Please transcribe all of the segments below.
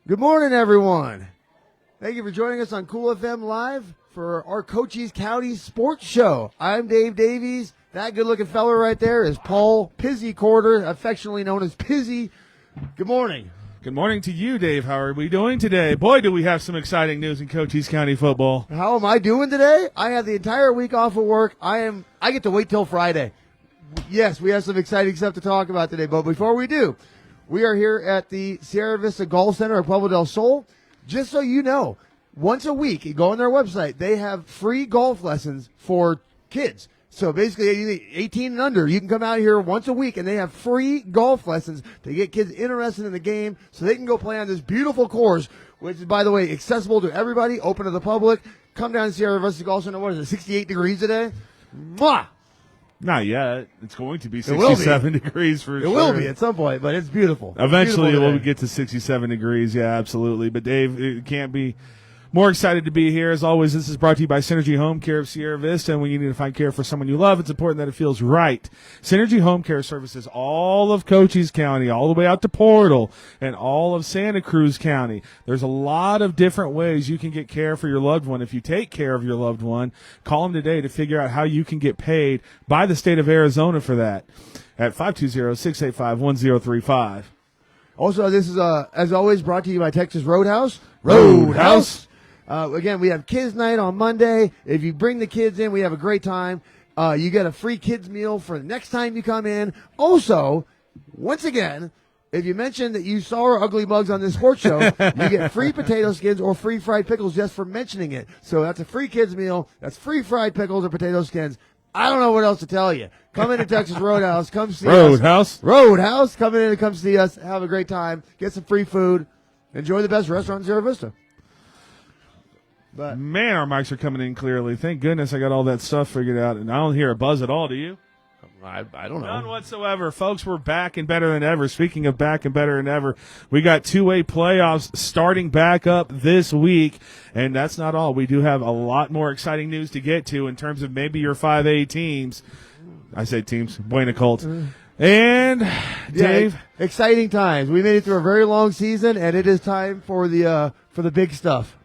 Good morning, everyone. Thank you for joining us on Cool FM Live for our Cochise County Sports Show. I'm Dave Davies. That good-looking fella right there is Paul Pizzy Corder, affectionately known as Pizzy. Good morning. Good morning to you, Dave. How are we doing today? Boy, do we have some exciting news in Cochise County football. How am I doing today? I have the entire week off of work. I get to wait till Friday. Yes, we have some exciting stuff to talk about today, but before we do, we are here at the Sierra Vista Golf Center at Pueblo Del Sol. Just so you know, once a week, you go on their website, they have free golf lessons for kids. So basically, 18 and under, you can come out here once a week, and they have free golf lessons to get kids interested in the game so they can go play on this beautiful course, which is, by the way, accessible to everybody, open to the public. Come down to Sierra Vista Golf Center. What is it, 68 degrees today? Mwah! Not yet. It's going to be 67 degrees for sure. It will be at some point, but it's beautiful. Eventually, we'll get to 67 degrees. Yeah, absolutely. But, Dave, it can't be more excited to be here. As always, this is brought to you by Synergy HomeCare of Sierra Vista. And when you need to find care for someone you love, it's important that it feels right. Synergy HomeCare services all of Cochise County, all the way out to Portal, and all of Santa Cruz County. There's a lot of different ways you can get care for your loved one. If you take care of your loved one, call them today to figure out how you can get paid by the state of Arizona for that at 520-685-1035. Also, this is, as always, brought to you by Texas Roadhouse. Roadhouse! Again, we have kids night on Monday. If you bring the kids in, we have a great time. You get a free kids meal for the next time you come in. Also, once again, if you mention that you saw our ugly mugs on this sports show, you get free potato skins or free fried pickles just for mentioning it. So that's a free kids meal. That's free fried pickles or potato skins. I don't know what else to tell you. Come into Texas Roadhouse. Come see us. Roadhouse. Come in and come see us. Have a great time. Get some free food. Enjoy the best restaurant in Sierra Vista. But man, our mics are coming in clearly. Thank goodness I got all that stuff figured out, and I don't hear a buzz at all. Do you? I don't know. None whatsoever. Folks, we're back and better than ever. Speaking of back and better than ever, we got two-way playoffs starting back up this week, and that's not all. We do have a lot more exciting news to get to in terms of maybe your 5A teams. I say teams, Buena Colt. And, Dave. Yeah, exciting times. We made it through a very long season, and it is time for the big stuff.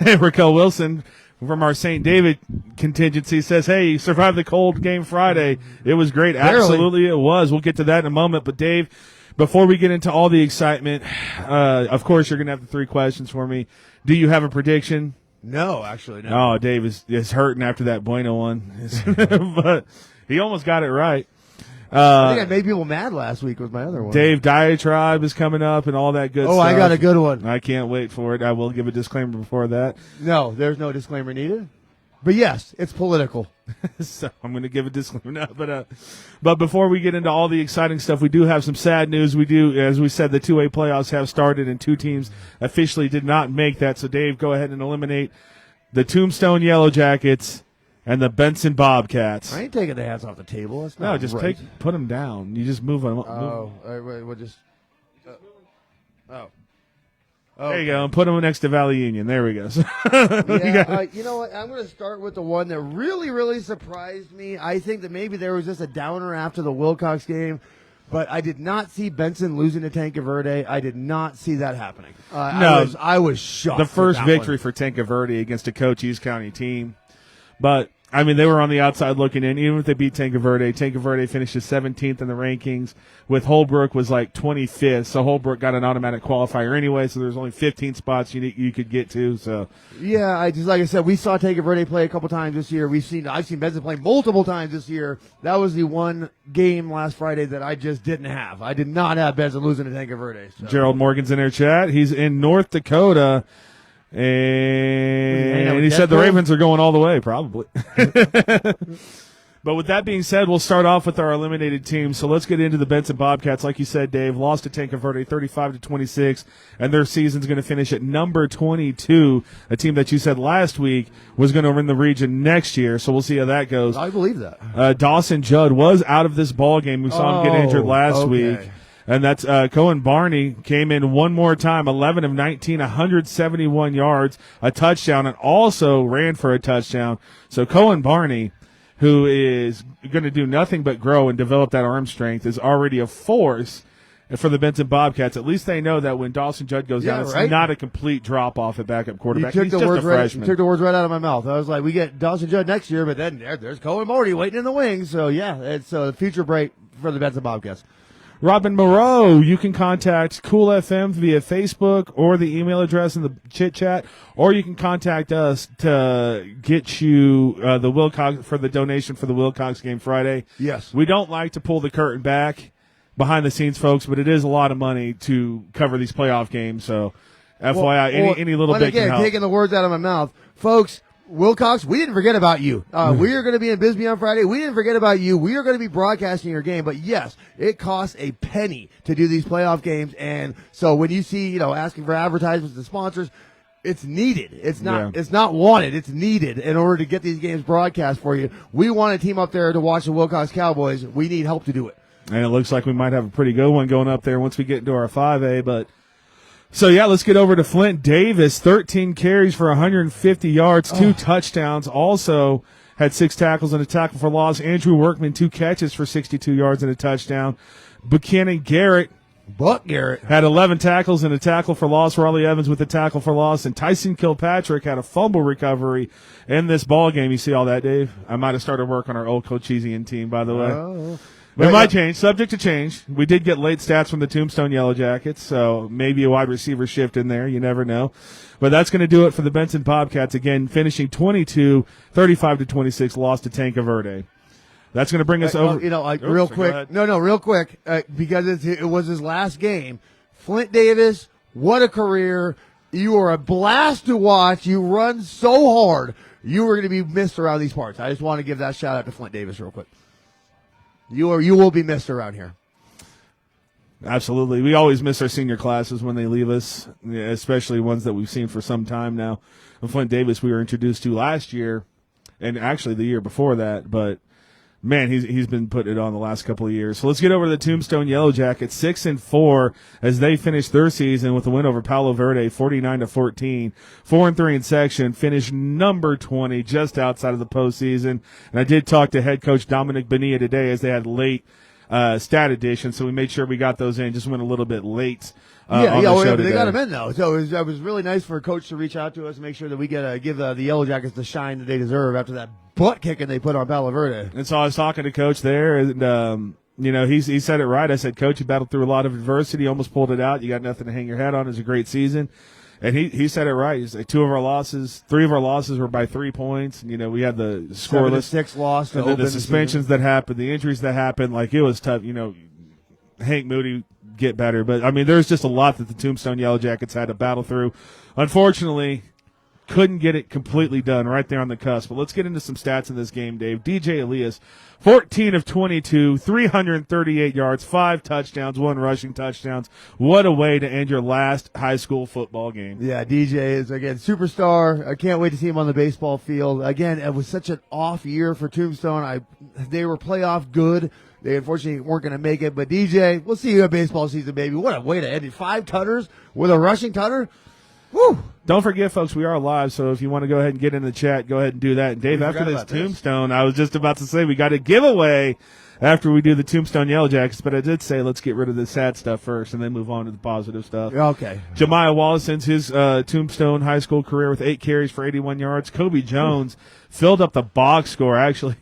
Raquel Wilson from our St. David contingency says, hey, you survived the cold game Friday. It was great. Barely. Absolutely it was. We'll get to that in a moment. But, Dave, before we get into all the excitement, of course you're going to have the three questions for me. Do you have a prediction? No, actually, no. Oh, Dave is hurting after that Bueno one. But he almost got it right. I think I made people mad last week with my other one. Dave, Diatribe is coming up and all that good stuff. Oh, I got a good one. I can't wait for it. I will give a disclaimer before that. No, there's no disclaimer needed. But yes, it's political. So I'm going to give a disclaimer now. But before we get into all the exciting stuff, we do have some sad news. We do, as we said, the 2A playoffs have started and two teams officially did not make that. So, Dave, go ahead and eliminate the Tombstone Yellow Jackets and the Benson Bobcats. I ain't taking the hats off the table. That's not no, just right. put them down. You just move them. Oh, we'll just. Oh. There you go. And put them next to Valley Union. There we go. Yeah, you know what? I'm going to start with the one that really, really surprised me. I think that maybe there was just a downer after the Wilcox game, but I did not see Benson losing to Tanque Verde. I did not see that happening. No, I was shocked. The first victory for Tanque Verde against a Cochise County team. But, I mean, they were on the outside looking in. Even if they beat Tanque Verde finished 17th in the rankings, with Holbrook was like 25th. So Holbrook got an automatic qualifier anyway, so there's only 15 spots you could get to. So yeah, like I said, we saw Tanque Verde play a couple times this year. I've seen Benson play multiple times this year. That was the one game last Friday that I just didn't have. I did not have Benson losing to Tanque Verde. So. Gerald Morgan's in our chat. He's in North Dakota. And he said the Ravens are going all the way, probably. But with that being said, we'll start off with our eliminated teams. So let's get into the Benson Bobcats. Like you said, Dave, lost to Tanque Verde 35-26, and their season's going to finish at number 22, a team that you said last week was going to win the region next year. So we'll see how that goes. I believe that. Dawson Judd was out of this ball game. We saw him get injured last week. And that's Cohen Barney came in one more time, 11 of 19, 171 yards, a touchdown, and also ran for a touchdown. So Cohen Barney, who is going to do nothing but grow and develop that arm strength, is already a force for the Benton Bobcats. At least they know that when Dawson Judd goes down, it's not a complete drop-off at backup quarterback. He's just a freshman. You took the words right out of my mouth. I was like, we get Dawson Judd next year, but then there's Cole and Morty waiting in the wings. So, yeah, it's a future break for the Benton Bobcats. Robin Moreau, you can contact Cool FM via Facebook or the email address in the chit chat, or you can contact us to get you the Wilcox for the donation for the Wilcox game Friday. Yes. We don't like to pull the curtain back behind the scenes, folks, but it is a lot of money to cover these playoff games. So, FYI, any little bit can help. Taking the words out of my mouth, folks. Wilcox, we didn't forget about you. We are going to be in Bisbee on Friday. We didn't forget about you. We are going to be broadcasting your game. But yes, it costs a penny to do these playoff games. And so when you see, asking for advertisements and sponsors, it's needed. It's not wanted. It's needed in order to get these games broadcast for you. We want a team up there to watch the Wilcox Cowboys. We need help to do it. And it looks like we might have a pretty good one going up there once we get into our 5A. But so, yeah, let's get over to Flint Davis. 13 carries for 150 yards, 2 touchdowns. Also had 6 tackles and a tackle for loss. Andrew Workman, 2 catches for 62 yards and a touchdown. Buchanan Garrett. Buck Garrett had 11 tackles and a tackle for loss. Raleigh Evans with a tackle for loss. And Tyson Kilpatrick had a fumble recovery in this ball game. You see all that, Dave? I might have started work on our old Cochise team, by the way. Oh. It might change, subject to change. We did get late stats from the Tombstone Yellow Jackets, so maybe a wide receiver shift in there. You never know. But that's going to do it for the Benton Bobcats. Again, finishing 22, 35-26, loss to Tanca Verde. That's going to bring us over. Real quick, because it was his last game. Flint Davis, what a career. You are a blast to watch. You run so hard. You are going to be missed around these parts. I just want to give that shout out to Flint Davis real quick. You will be missed around here. Absolutely. We always miss our senior classes when they leave us, especially ones that we've seen for some time now. And Flint Davis we were introduced to last year, and actually the year before that, but man, he's been putting it on the last couple of years. So let's get over to the Tombstone Yellow Jackets, 6-4 as they finish their season with a win over Palo Verde, 49-14, 4-3 in section, finished number 20, just outside of the postseason. And I did talk to head coach Dominic Bonilla today as they had late stat addition, so we made sure we got those in. Just went a little bit late. They got them in though. So it was really nice for a coach to reach out to us and make sure that we get give the Yellow Jackets the shine that they deserve after that butt kicking they put on Palo Verde. And so I was talking to Coach there, and he said it right. I said, Coach, you battled through a lot of adversity, almost pulled it out. You got nothing to hang your hat on. It was a great season. And he said it right. He's like, 3 of our losses were by 3 points. And, we had the scoreless 7-6 loss, and then the suspensions that happened, the injuries that happened. Like, it was tough. Hank Moody get better, but I mean, there's just a lot that the Tombstone Yellow Jackets had to battle through. Unfortunately, couldn't get it completely done right there on the cusp. But let's get into some stats in this game, Dave. DJ Elias, 14 of 22, 338 yards, 5 touchdowns, 1 rushing touchdowns. What a way to end your last high school football game. Yeah, DJ is, again, superstar. I can't wait to see him on the baseball field. Again, it was such an off year for Tombstone. They were playoff good. They unfortunately weren't going to make it. But DJ, we'll see you at baseball season, baby. What a way to end it. 5 tutters with a rushing tutter. Woo! Don't forget, folks, we are live, so if you want to go ahead and get in the chat, go ahead and do that. And Dave, after this Tombstone, I was just about to say we got a giveaway after we do the Tombstone Yellow Jackets, but I did say let's get rid of the sad stuff first and then move on to the positive stuff. Okay. Jemiah Wallace ends his Tombstone high school career with 8 carries for 81 yards. Kobe Jones filled up the box score, actually.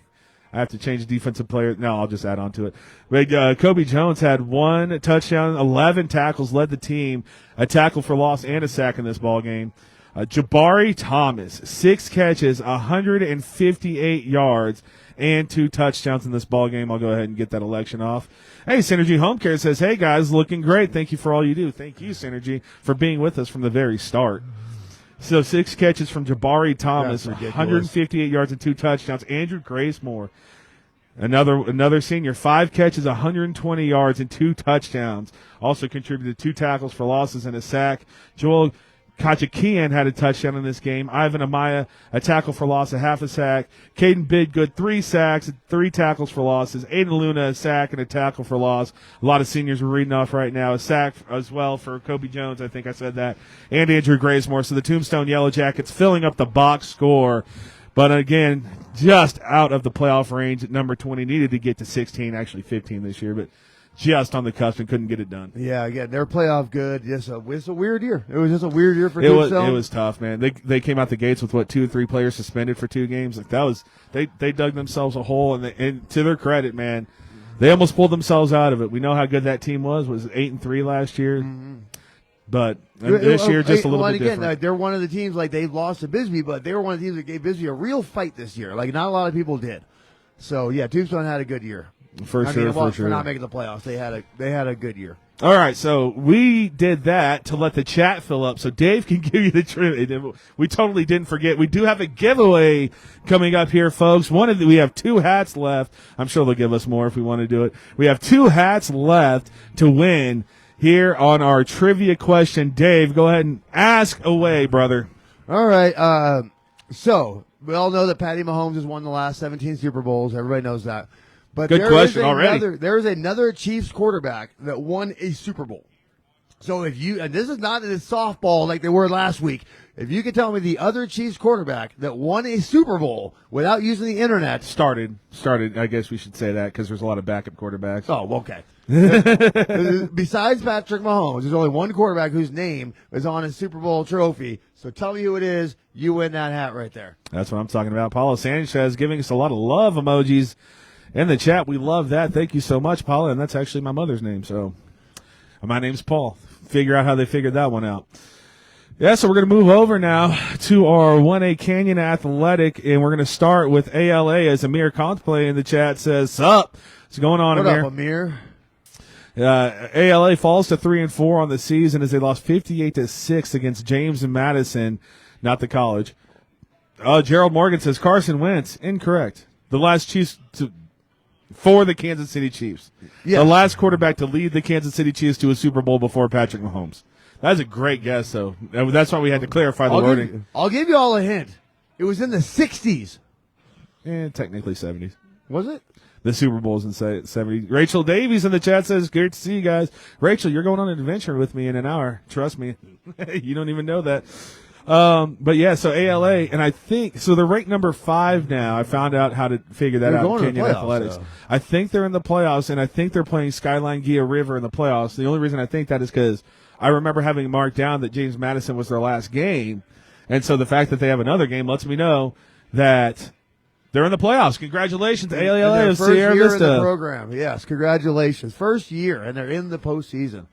I have to change defensive player. No, I'll just add on to it. But Kobe Jones had 1 touchdown, 11 tackles, led the team, a tackle for loss and a sack in this ball game. Jabari Thomas, 6 catches, 158 yards, and 2 touchdowns in this ball game. I'll go ahead and get that election off. Hey, Synergy HomeCare says, hey, guys, looking great. Thank you for all you do. Thank you, Synergy, for being with us from the very start. So 6 catches from Jabari Thomas, 158 yards and 2 touchdowns. Andrew Gracemore, another senior, 5 catches, 120 yards and 2 touchdowns. Also contributed 2 tackles for losses and a sack. Joel Kachakian had a touchdown in this game. Ivan Amaya, a tackle for loss, a half a sack. Caden Bidgood, 3 sacks, 3 tackles for losses. Aiden Luna, a sack and a tackle for loss. A lot of seniors we're reading off right now. A sack as well for Kobe Jones, I think I said that. And Andrew Gracemore. So the Tombstone Yellow Jackets filling up the box score. But again, just out of the playoff range at number 20. Needed to get to 16, actually 15 this year. But just on the cusp and couldn't get it done. Yeah, again, they're playoff good. It's a weird year. It was just a weird year for It Tombstone. was tough, man. They came out the gates with 2 or 3 players suspended for 2 games. Like that was they dug themselves a hole, and to their credit, man, they almost pulled themselves out of it. We know how good that team was 8-3 last year, but this year just a little bit different. They're one of the teams like they lost to Bisbee, but they were one of the teams that gave Bisbee a real fight this year. Like not a lot of people did. So yeah, Tombstone had a good year. For sure. For not making the playoffs, they had a good year. All right, so we did that to let the chat fill up so Dave can give you the trivia. We totally didn't forget. We do have a giveaway coming up here, folks. We have 2 hats left. I'm sure they'll give us more if we want to do it. We have 2 hats left to win here on our trivia question. Dave, go ahead and ask away, brother. All right, so we all know that Patty Mahomes has won the last 17 Super Bowls. Everybody knows that. But Good question already. There is another Chiefs quarterback that won a Super Bowl. So and this is not in softball like they were last week. If you could tell me the other Chiefs quarterback that won a Super Bowl without using the internet. Started. I guess we should say that because there's a lot of backup quarterbacks. Oh, okay. Besides Patrick Mahomes, there's only one quarterback whose name is on a Super Bowl trophy. So tell me who it is. You win that hat right there. That's what I'm talking about. Paulo Sanchez giving us a lot of love emojis in the chat. We love that. Thank you so much, Paula. And that's actually my mother's name. So my name's Paul. Figure out how they figured that one out. Yeah, so we're going to move over now to our 1A Canyon Athletic, and we're going to start with ALA as Amir Contemplate in the chat says, "Sup? What's going on, Amir?" What up, Amir? ALA falls to 3-4 on the season as they lost 58-6 against James and Madison, not the college. Gerald Morgan says Carson Wentz. Incorrect. The last Chiefs for the Kansas City Chiefs. Yes. The last quarterback to lead the Kansas City Chiefs to a Super Bowl before Patrick Mahomes. That's a great guess, though. That's why we had to clarify the wording. I'll give you all a hint. It was in the 60s. Technically 70s. Was it? The Super Bowl's in 70s. Rachel Davies in the chat says, "Great to see you guys." Rachel, you're going on an adventure with me in an hour. Trust me. You don't even know that. But yeah, so ALA, and I think, so they're ranked number 5 now. I found out how to figure that out in Canyon Athletics. So. I think they're in the playoffs, and I think they're playing Skyline Gia River in the playoffs. The only reason I think that is because I remember having marked down that James Madison was their last game. And so the fact that they have another game lets me know that they're in the playoffs. Congratulations, ALA of Sierra Vista. First year in the program. Yes, congratulations. First year, and they're in the postseason.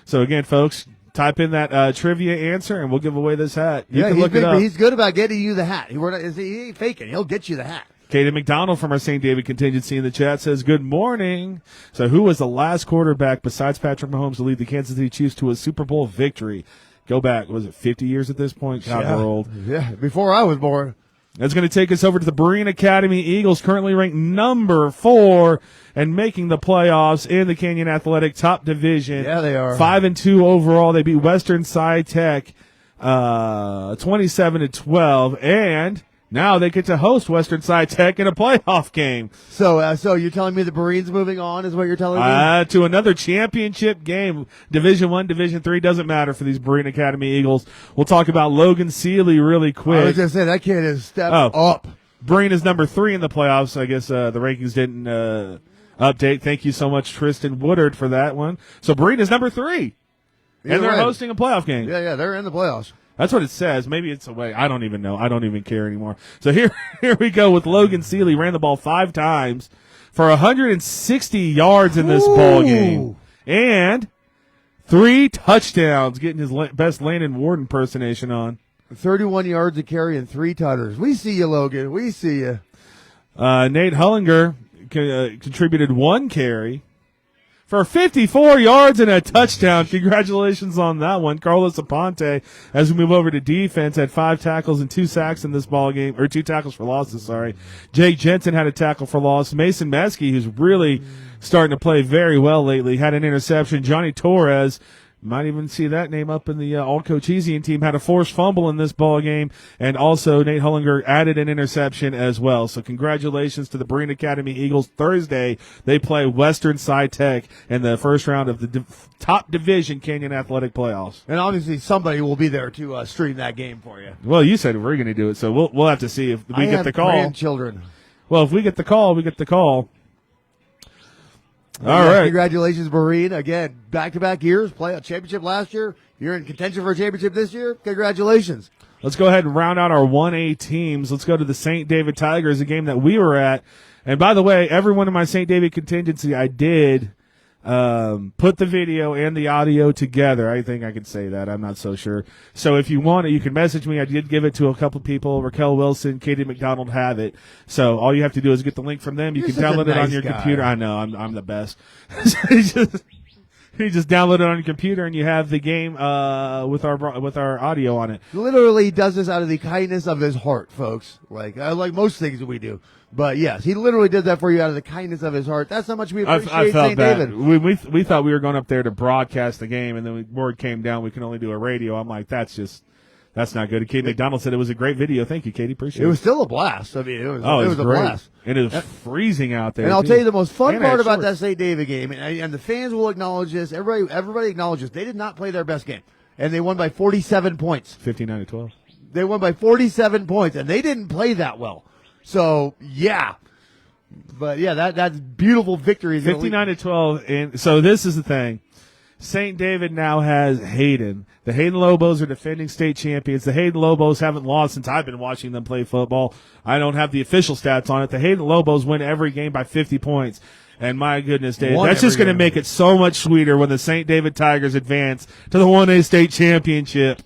So again, folks, type in that trivia answer, and we'll give away this hat. You can look it up. He's good about getting you the hat. He ain't faking. He'll get you the hat. Katie McDonald from our St. David contingency in the chat says, "Good morning." So who was the last quarterback besides Patrick Mahomes to lead the Kansas City Chiefs to a Super Bowl victory? Go back. Was it 50 years at this point? God, we're old. Yeah, before I was born. That's going to take us over to the Marine Academy Eagles, currently ranked number 4 and making the playoffs in the Canyon Athletic top division. Yeah, they are. 5-2 overall. They beat Western Sci Tech 27-12, and now they get to host Western Sci Tech in a playoff game. So you're telling me the Marines moving on is what you're telling me? To another championship game. Division 1, Division 3 doesn't matter for these Marine Academy Eagles. We'll talk about Logan Seeley really quick. I was going to say, that kid has stepped up. Breen is number 3 in the playoffs. I guess the rankings didn't update. Thank you so much, Tristan Woodard, for that one. So Breen is number 3. And they're hosting a playoff game. Yeah, they're in the playoffs. That's what it says. Maybe it's away. I don't even know. I don't even care anymore. So here we go with Logan Seeley. Ran the ball 5 times for 160 yards in this ball game. And 3 touchdowns, getting his best Landon Ward impersonation on. 31 yards of carry and 3 tutters. We see you, Logan. We see you. Nate Hullinger contributed 1 carry for 54 yards and a touchdown. Congratulations on that one. Carlos Aponte, as we move over to defense, had 5 tackles and 2 sacks in this ball game, or 2 tackles for losses, sorry. Jake Jensen had a tackle for loss. Mason Meskey, who's really starting to play very well lately, had an interception. Johnny Torres, might even see that name up in the all-Cochise team, had a forced fumble in this ball game, and also Nate Hullinger added an interception as well. So congratulations to the Marine Academy Eagles. Thursday, they play Western Sci Tech in the first round of the top division Canyon Athletic playoffs. And obviously somebody will be there to stream that game for you. Well, you said we're going to do it, so we'll have to see if we get the call. Grandchildren. Well, if we get the call, we get the call. All right. Congratulations, Marine. Again, back-to-back years. Play a championship last year. You're in contention for a championship this year. Congratulations. Let's go ahead and round out our 1A teams. Let's go to the St. David Tigers, a game that we were at. And by the way, everyone in my St. David contingency, I did put the video and the audio together. I think I could say that. I'm not so sure. So if you want it, you can message me. I did give it to a couple people. Raquel Wilson, Katie McDonald have it. So all you have to do is get the link from them. You You're can download it on your computer. I know. I'm the best. You just download it on your computer, and you have the game with our audio on it. Literally does this out of the kindness of his heart, folks. Like most things that we do. But yes, he literally did that for you out of the kindness of his heart. That's how much we appreciate I felt St. that. David. We thought we were going up there to broadcast the game, and then word came down we can only do a radio. I'm like, that's not good. And Katie McDonald said it was a great video. Thank you, Katie. Appreciate it. It was still a blast. I mean, it was a great. blast. And it was freezing out there. And I'll tell you the most fun And part had about shorts. that St. David game, and the fans will acknowledge this. Everybody acknowledges they did not play their best game, and they won by 47 points. 59-12. They won by 47 points, and they didn't play that well. So yeah, but yeah, that's beautiful victory. 59-12. And so this is the thing. St. David now has Hayden. The Hayden Lobos are defending state champions. The Hayden Lobos haven't lost since I've been watching them play football. I don't have the official stats on it. The Hayden Lobos win every game by 50 points. And my goodness, Dave, that's just going to make it so much sweeter when the St. David Tigers advance to the 1A state championship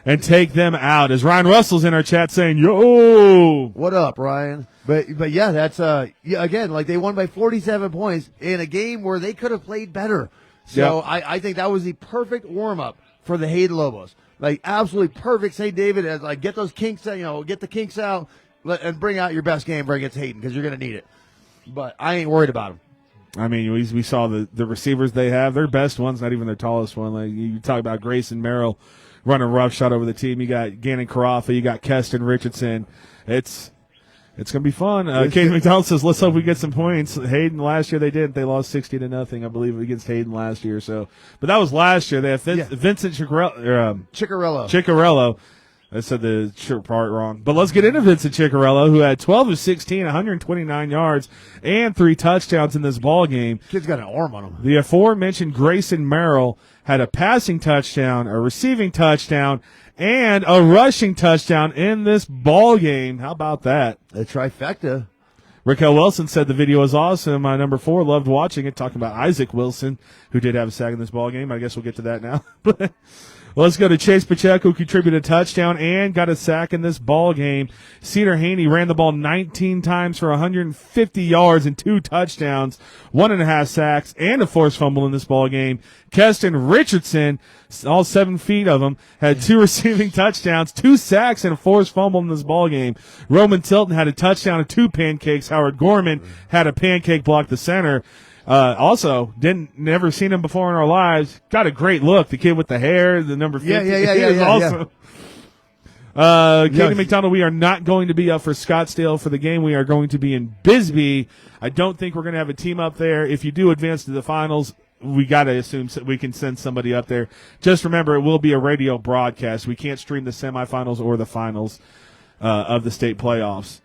and take them out. As Ryan Russell's in our chat saying, yo. What up, Ryan? But yeah, that's again, like they won by 47 points in a game where they could have played better. So Yep. I think that was the perfect warm-up for the Hayden Lobos. Like, absolutely perfect. St. David, as like, get those kinks out, get the kinks out, and bring out your best game against Hayden, because you're going to need it. But I ain't worried about them. I mean, we saw the receivers they have. Their best one's not even their tallest one. Like, you talk about Grayson Merrill running a rough shot over the team. You got Gannon Carafa. You got Keston Richardson. It's going to be fun. Katie McDonald says, let's hope we get some points. Hayden, last year they didn't. They lost 60-0, I believe, against Hayden last year. So, but that was last year. They have Vincent Ciccarello. I said the short part wrong. But let's get into Vincent Ciccarello, who had 12 of 16, 129 yards, and 3 touchdowns in this ball game. Kid's got an arm on him. The aforementioned Grayson Merrill had a passing touchdown, a receiving touchdown, and a rushing touchdown in this ball game. How about that? The trifecta. Raquel Wilson said the video was awesome. My number 4 loved watching it, talking about Isaac Wilson, who did have a sack in this ball game. I guess we'll get to that now. Well, let's go to Chase Pacheco, who contributed a touchdown and got a sack in this ball game. Cedar Haney ran the ball 19 times for 150 yards and 2 touchdowns, 1.5 sacks, and a forced fumble in this ball game. Keston Richardson, all 7 feet of him, had 2 receiving touchdowns, 2 sacks, and a forced fumble in this ball game. Roman Tilton had a touchdown and 2 pancakes. Howard Gorman had a pancake block the center. Also, never seen him before in our lives. Got a great look. The kid with the hair, the number 50. Yeah. Awesome. Katie McDonald, we are not going to be up for Scottsdale for the game. We are going to be in Bisbee. I don't think we're going to have a team up there. If you do advance to the finals, we got to assume we can send somebody up there. Just remember, it will be a radio broadcast. We can't stream the semifinals or the finals of the state playoffs.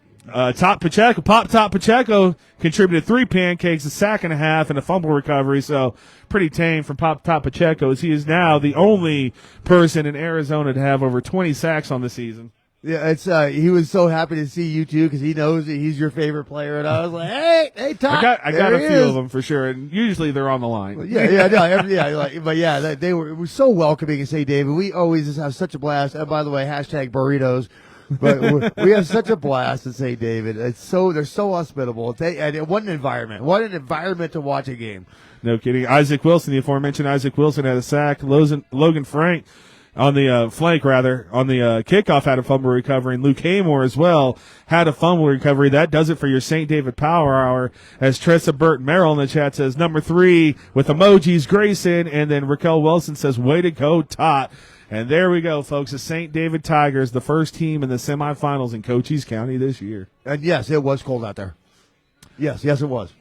Top Pacheco contributed 3 pancakes, a sack and a half, and a fumble recovery. So pretty tame from Top Pacheco, as he is now the only person in Arizona to have over 20 sacks on the season. Yeah, it's he was so happy to see you too, because he knows that he's your favorite player, and I was like, hey, Top. I got a few of them for sure, and usually they're on the line. They were so welcoming in St. David. We always just have such a blast. And by the way, hashtag burritos. But we have such a blast at St. David. They're so hospitable. And what an environment! What an environment to watch a game. No kidding. Isaac Wilson, the aforementioned Isaac Wilson, had a sack. Logan Frank on the flank, on the kickoff, had a fumble recovery, and Luke Haymore as well had a fumble recovery. That does it for your St. David Power Hour. As Tressa Burton Merrill in the chat says, number 3 with emojis, Grayson, and then Raquel Wilson says, way to go, Tot. And there we go, folks. The St. David Tigers, the first team in the semifinals in Cochise County this year. And yes, it was cold out there. Yes, it was.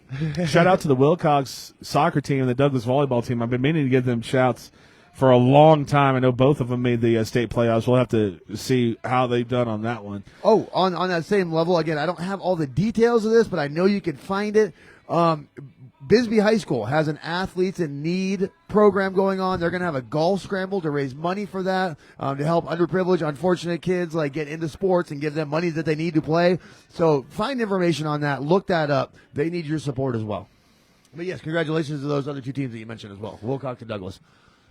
Shout out to the Wilcox soccer team and the Douglas volleyball team. I've been meaning to give them shouts for a long time. I know both of them made the state playoffs. We'll have to see how they've done on that one. Oh, on that same level, again, I don't have all the details of this, but I know you can find it. Bisbee High School has an Athletes in Need program going on. They're going to have a golf scramble to raise money for that, to help underprivileged, unfortunate kids like get into sports and give them money that they need to play. So find information on that. Look that up. They need your support as well. But yes, congratulations to those other two teams that you mentioned as well, Wilcox and Douglas.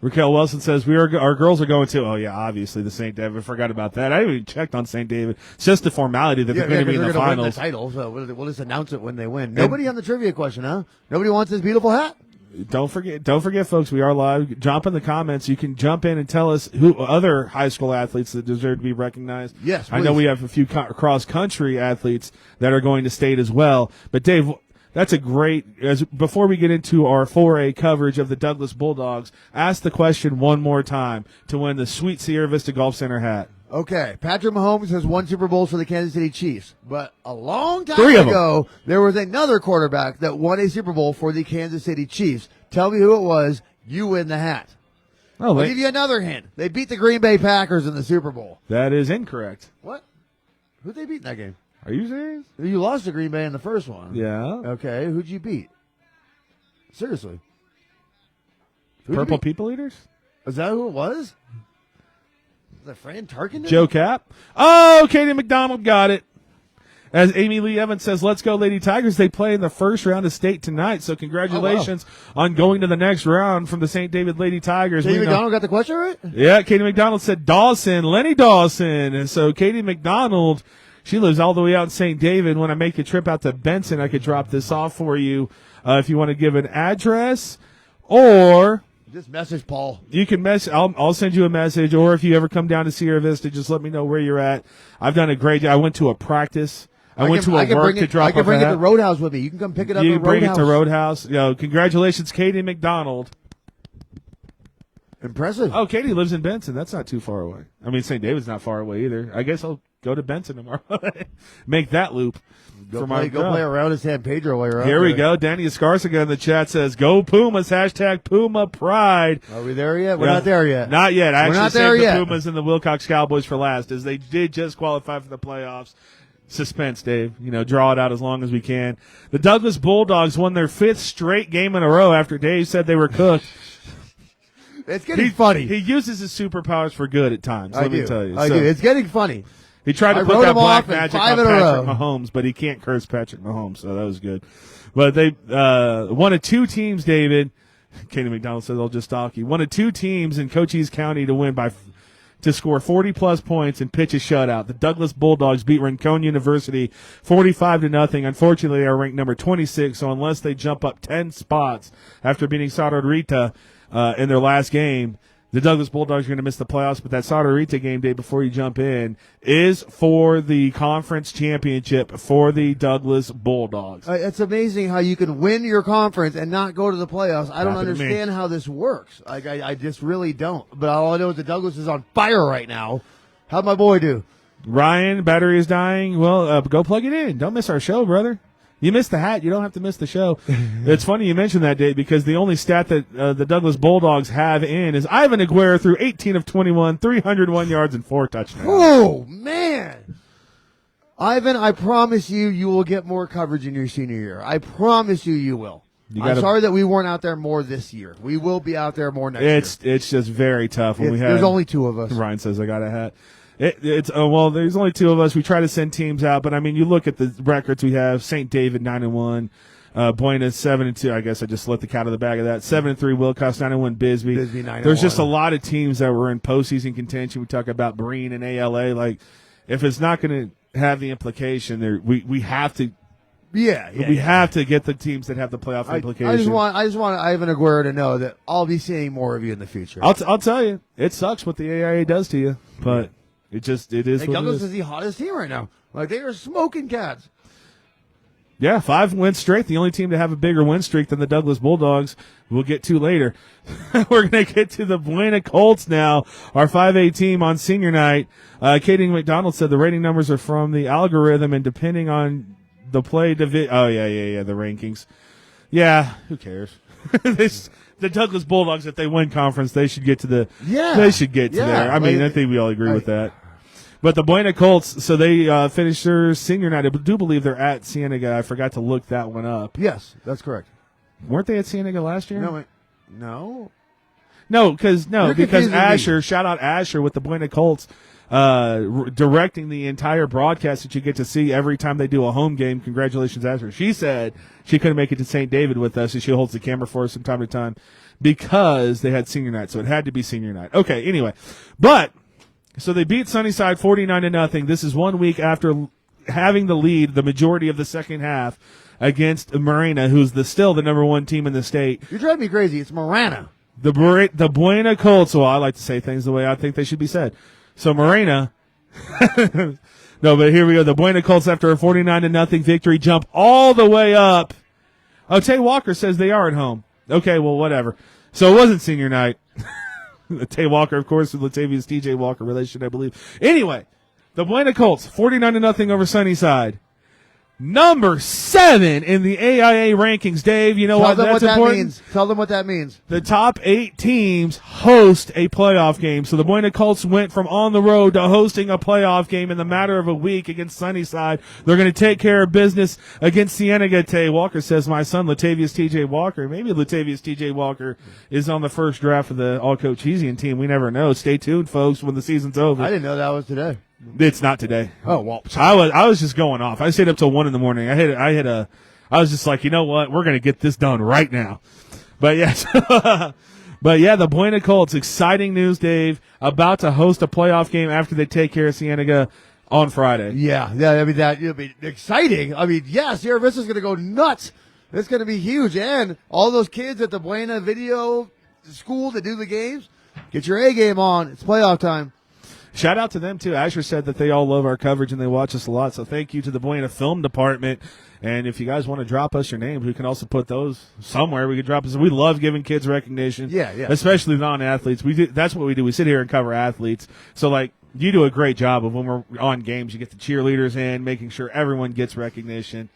Raquel Wilson says our girls are going to. Oh yeah, obviously the St. David. I forgot about that. I haven't even checked on St. David. It's just the formality that they're going to be in the finals. Win the title, so we'll just announce it when they win. Nobody on the trivia question, huh? Nobody wants this beautiful hat. Don't forget, folks. We are live. Jump in the comments. You can jump in and tell us who other high school athletes that deserve to be recognized. Yes, please. I know we have a few cross country athletes that are going to state as well. But Dave, that's a great, before we get into our 4A coverage of the Douglas Bulldogs, ask the question one more time to win the sweet Sierra Vista Golf Center hat. Okay, Patrick Mahomes has won Super Bowls for the Kansas City Chiefs, but a long time 3 of them. ago, there was another quarterback that won a Super Bowl for the Kansas City Chiefs. Tell me who it was, you win the hat. Oh, I'll give you another hint. They beat the Green Bay Packers in the Super Bowl. That is incorrect. What? Who'd they beat in that game? Are you serious? You lost to Green Bay in the first one. Yeah. Okay, who'd you beat? Seriously. Purple People Eaters? Is that who it was? Was that Fran Tarkenton? Joe Cap? Oh, Katie McDonald got it. As Amy Lee Evans says, let's go Lady Tigers. They play in the first round of state tonight, so congratulations on going to the next round from the St. David Lady Tigers. Katie McDonald got the question right? Yeah, Katie McDonald said Dawson, Lenny Dawson. And so Katie McDonald, she lives all the way out in St. David. When I make a trip out to Benson, I could drop this off for you if you want to give an address, or just message Paul. You can I'll send you a message, or if you ever come down to Sierra Vista, just let me know where you're at. I've done a great job. I went to a practice. I went to a work to drop off. I can bring it to Roadhouse with me. You can come pick it up. You can bring it to Roadhouse. Congratulations, Katie McDonald. Impressive. Oh, Katie lives in Benson. That's not too far away. I mean, St. David's not far away either. I guess I'll go to Benson tomorrow. Make that loop. Go play around in San Pedro while you're out. Here we go. Danny Escarcega in the chat says, "Go Pumas!" # Puma Pride. Are we there yet? We're not there yet. Not yet. I We're actually not there saved yet. the Pumas and the Wilcox Cowboys for last, as they did just qualify for the playoffs. Suspense, Dave. Draw it out as long as we can. The Douglas Bulldogs won their 5th straight game in a row after Dave said they were cooked. It's getting funny. He uses his superpowers for good at times. Let me tell you. I do. It's getting funny. He tried to put that black magic on Patrick Mahomes, but he can't curse Patrick Mahomes, so that was good. But they one of 2 teams, David. Katie McDonald says, I'll just stalk you. One of 2 teams in Cochise County to score 40-plus points and pitch a shutout. The Douglas Bulldogs beat Rincon University 45-0. Unfortunately, they are ranked number 26, so unless they jump up 10 spots after beating Saudade in their last game, the Douglas Bulldogs are going to miss the playoffs. But that Saudade game, day before you jump in, is for the conference championship for the Douglas Bulldogs. It's amazing how you can win your conference and not go to the playoffs. I don't understand how this works. I just really don't. But all I know is that Douglas is on fire right now. How'd my boy do? Ryan, battery is dying. Well, go plug it in. Don't miss our show, brother. You missed the hat. You don't have to miss the show. It's funny you mentioned that, Dave, because the only stat that the Douglas Bulldogs have in is Ivan Aguirre threw 18 of 21, 301 yards, and 4 touchdowns. Oh, man. Ivan, I promise you will get more coverage in your senior year. I promise you will. I'm sorry that we weren't out there more this year. We will be out there more next year. It's just very tough. There's only 2 of us. Ryan says, I got a hat. There's only 2 of us. We try to send teams out, but I mean, you look at the records we have: St. David 9-1, Buenos 7-2. I guess I just let the cat out of the bag of that. 7-3, Wilcox 9-1, Bisbee 9-1. There's just a lot of teams that were in postseason contention. We talk about Breen and ALA. Like, if it's not going to have the implication, we have to. We have to get the teams that have the playoff implication. I just want Ivan Aguirre to know that I'll be seeing more of you in the future. I'll tell you, it sucks what the AIA does to you, but. It is what Douglas it is the hottest team right now. Like, they are smoking cats. Yeah, 5 wins straight. The only team to have a bigger win streak than the Douglas Bulldogs. We'll get to later. We're going to get to the Buena Colts now, our 5A team on senior night. Katie McDonald said the rating numbers are from the algorithm, and depending on the play the rankings. Yeah, who cares? The Douglas Bulldogs, if they win conference, they should get to the. Yeah, they should get to there. I mean, I think we all agree with that. But the Buena Colts, so they finished their senior night. I do believe they're at Cienega. I forgot to look that one up. Yes, that's correct. weren't they at Cienega last year? No. Because Asher, shout out Asher with the Buena Colts, directing the entire broadcast that you get to see every time they do a home game. Congratulations, Asher. She said she couldn't make it to St. David with us, and she holds the camera for us from time to time because they had senior night, so it had to be senior night. Okay, anyway. So they beat Sunnyside 49-0. This is 1 week after having the lead the majority of the second half against Marina, who's still the number one team in the state. You're driving me crazy. It's Marana. The Buena Colts. Well, I like to say things the way I think they should be said. So Marina. No, but here we go. The Buena Colts, after a 49-0 victory, jump all the way up. Oh, Tay Walker says they are at home. Okay, well, whatever. So it wasn't senior night. Tay Walker, of course, with Latavia's TJ Walker relation, I believe. Anyway, the Buena Colts, 49-0 over Sunnyside. Number 7 in the AIA rankings. Dave, you know what? That's important. Tell them what that means. The top 8 teams host a playoff game. So the Buena Colts went from on the road to hosting a playoff game in the matter of a week against Sunnyside. They're going to take care of business against Cienega. Tay Walker says, my son, Latavia's TJ Walker. Maybe Latavia's TJ Walker is on the first draft of the All-Cochisian team. We never know. Stay tuned, folks, when the season's over. I didn't know that was today. It's not today. Oh, well. I was just going off. I stayed up till 1 in the morning. I was just like, you know what? We're going to get this done right now. But yes. But yeah, the Buena Colts, exciting news, Dave, about to host a playoff game after they take care of Cienega on Friday. Yeah. I mean, it'll be exciting. I mean, yeah, Sierra Vista's going to go nuts. It's going to be huge. And all those kids at the Buena Video School that do the games, get your A game on. It's playoff time. Shout out to them, too. Asher said that they all love our coverage and they watch us a lot. So thank you to the Buena Film Department. And if you guys want to drop us your names, we can also put those somewhere. We can drop us. We love giving kids recognition. Yeah. Especially non-athletes. That's what we do. We sit here and cover athletes. So, like, you do a great job of when we're on games, you get the cheerleaders in, making sure everyone gets recognition.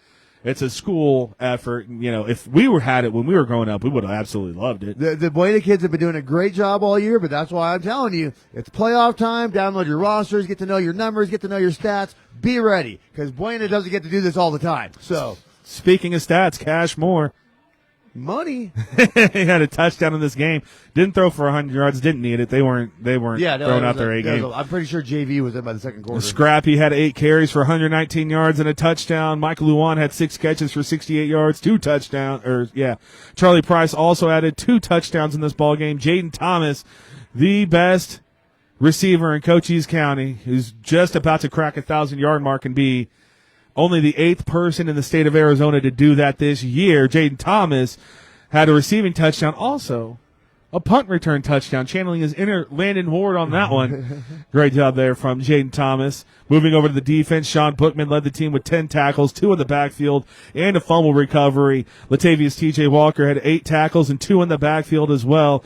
It's a school effort. You know, if we had it when we were growing up, we would have absolutely loved it. The Buena kids have been doing a great job all year, but that's why I'm telling you, it's playoff time. Download your rosters, get to know your numbers, get to know your stats. Be ready, because Buena doesn't get to do this all the time. So, speaking of stats, Cash Moore. Money. He had a touchdown in this game. Didn't throw for 100 yards. Didn't need it. They weren't throwing out their A game. I'm pretty sure JV was in by the second quarter. Scrappy had 8 carries for 119 yards and a touchdown. Michael Luan had 6 catches for 68 yards, 2 touchdowns. Charlie Price also added 2 touchdowns in this ball game. Jaden Thomas, the best receiver in Cochise County, who's just about to crack 1,000-yard mark and be only the 8th person in the state of Arizona to do that this year. Jaden Thomas had a receiving touchdown, also a punt return touchdown, channeling his inner Landon Ward on that one. Great job there from Jaden Thomas. Moving over to the defense, Sean Bookman led the team with 10 tackles, 2 in the backfield, and a fumble recovery. Latavia's TJ Walker had 8 tackles and 2 in the backfield as well.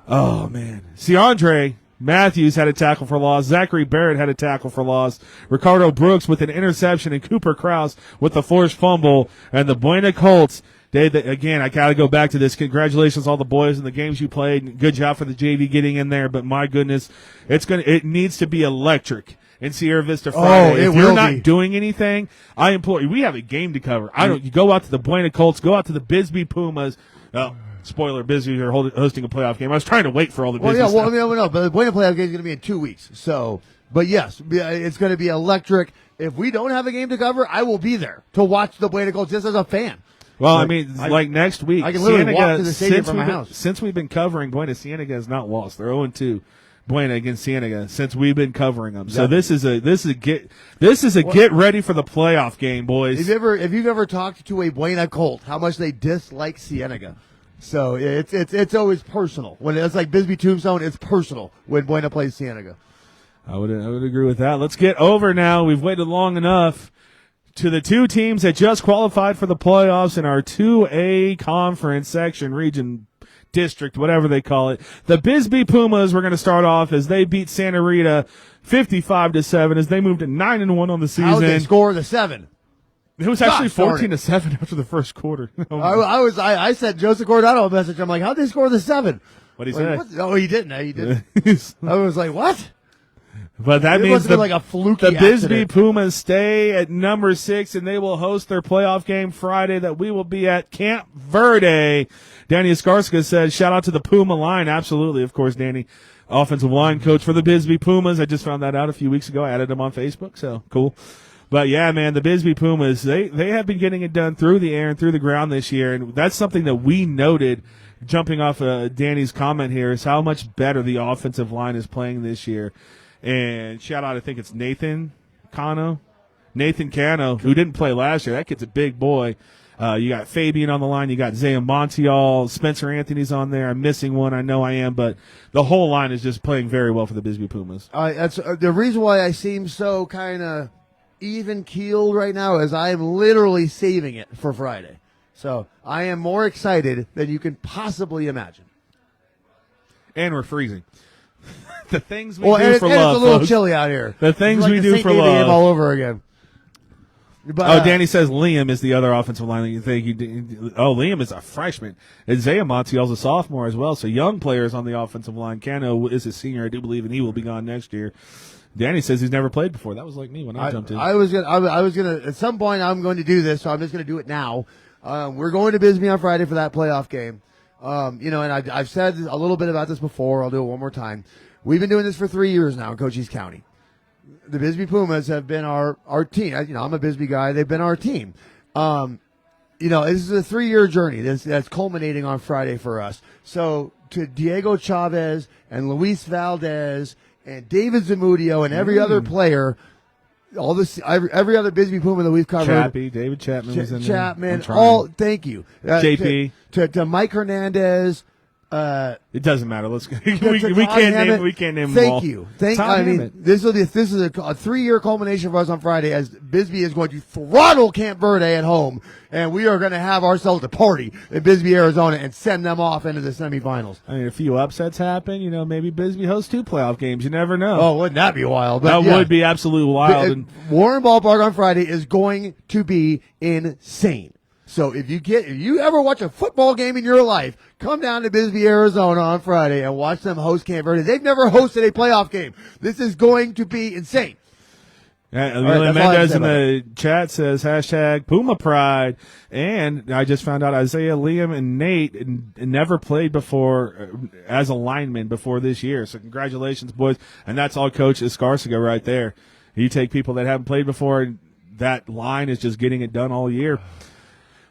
Oh, man. Ciandre Matthews had a tackle for loss. Zachary Barrett had a tackle for loss. Ricardo Brooks with an interception, and Cooper Krause with the forced fumble. And the Buena Colts, Dave, again, I got to go back to this. Congratulations, all the boys in the games you played. Good job for the JV getting in there. But my goodness, it needs to be electric in Sierra Vista Friday. If you're not doing anything, I implore you. We have a game to cover. You go out to the Buena Colts, go out to the Bisbee Pumas. Spoiler, Bisbee are hosting a playoff game. I was trying to wait for all the Bisbee stuff. No, but the Buena playoff game is going to be in 2 weeks. So, but yes, it's going to be electric. If we don't have a game to cover, I will be there to watch the Buena Colts just as a fan. Well, next week, I can literally walk to the stadium from my house. Since we've been covering Buena, Cienega has not lost. They're 0-2. Buena against Cienega since we've been covering them. So this is a get ready for the playoff game, boys. If you've ever talked to a Buena Colt, how much they dislike Cienega. So it's always personal. When it's like Bisbee Tombstone, it's personal when Buena plays Cienega. I would agree with that. Let's get over now. We've waited long enough to the 2 teams that just qualified for the playoffs in our 2A conference section, region, district, whatever they call it. The Bisbee Pumas, we're going to start off as they beat Santa Rita 55-7 as they moved to 9-1 on the season. How did they score the 7? It was actually 14-7 after the first quarter. I sent Joseph Cordano a message. I'm like, how'd they score the 7? What'd he say? Oh, he didn't. He didn't. I was like, what? But that It means must have been like a fluky the Bisbee accident. Pumas stay at number 6, and they will host their playoff game Friday that we will be at Camp Verde. Danny Escarska says, shout out to the Puma line. Absolutely, of course, Danny. Offensive line coach for the Bisbee Pumas. I just found that out a few weeks ago. I added him on Facebook, so cool. But, yeah, man, the Bisbee Pumas, they have been getting it done through the air and through the ground this year, and that's something that we noted jumping off Danny's comment here is how much better the offensive line is playing this year. And shout out, I think it's Nathan Cano, who didn't play last year. That kid's a big boy. You got Fabian on the line. You got Zaya Montiel. Spencer Anthony's on there. I'm missing one. I know I am, but the whole line is just playing very well for the Bisbee Pumas. That's the reason why I seem so kind of even-keeled right now is I am literally saving it for Friday. So I am more excited than you can possibly imagine. And we're freezing. The things we do and for it's love, a little folks. chilly out here. The things it's like we the do St. for David game love. all over again. But, Danny says Liam is the other offensive lineman. You think Liam is a freshman. And Zaya Montiel's a sophomore as well. So young players on the offensive line. Cano is a senior, I do believe, and he will be gone next year. Danny says he's never played before. That was like me when I jumped in. I was gonna at some point I'm going to do this, so I'm just gonna do it now. We're going to Bisbee on Friday for that playoff game. And I've said a little bit about this before. I'll do it one more time. We've been doing this for 3 years now in Cochise County. The Bisbee Pumas have been our team. I'm a Bisbee guy. They've been our team. This is a 3-year journey that's culminating on Friday for us. So to Diego Chavez and Luis Valdez and David Zamudio and every other player, every other Bisbee Puma that we've covered. David Chapman was in Chapman, there. thank you. JP. To Mike Hernandez. It doesn't matter. Let's we Todd can't Hammett. name them all. Thank you. This is a 3-year culmination for us on Friday as Bisbee is going to throttle Camp Verde at home, and we are going to have ourselves a party in Bisbee, Arizona, and send them off into the semifinals. I mean, a few upsets happen. Maybe Bisbee hosts 2 playoff games. You never know. Oh, wouldn't that be wild? That would be absolutely wild. Warren Ballpark on Friday is going to be insane. So if you ever watch a football game in your life, come down to Bisbee, Arizona on Friday and watch them host Camp Verde. They've never hosted a playoff game. This is going to be insane. Amelia Mendez in the chat says hashtag Puma Pride, and I just found out Isaiah, Liam, and Nate never played before as a lineman before this year. So congratulations, boys, and that's all Coach Escarcega right there. You take people that haven't played before, and that line is just getting it done all year.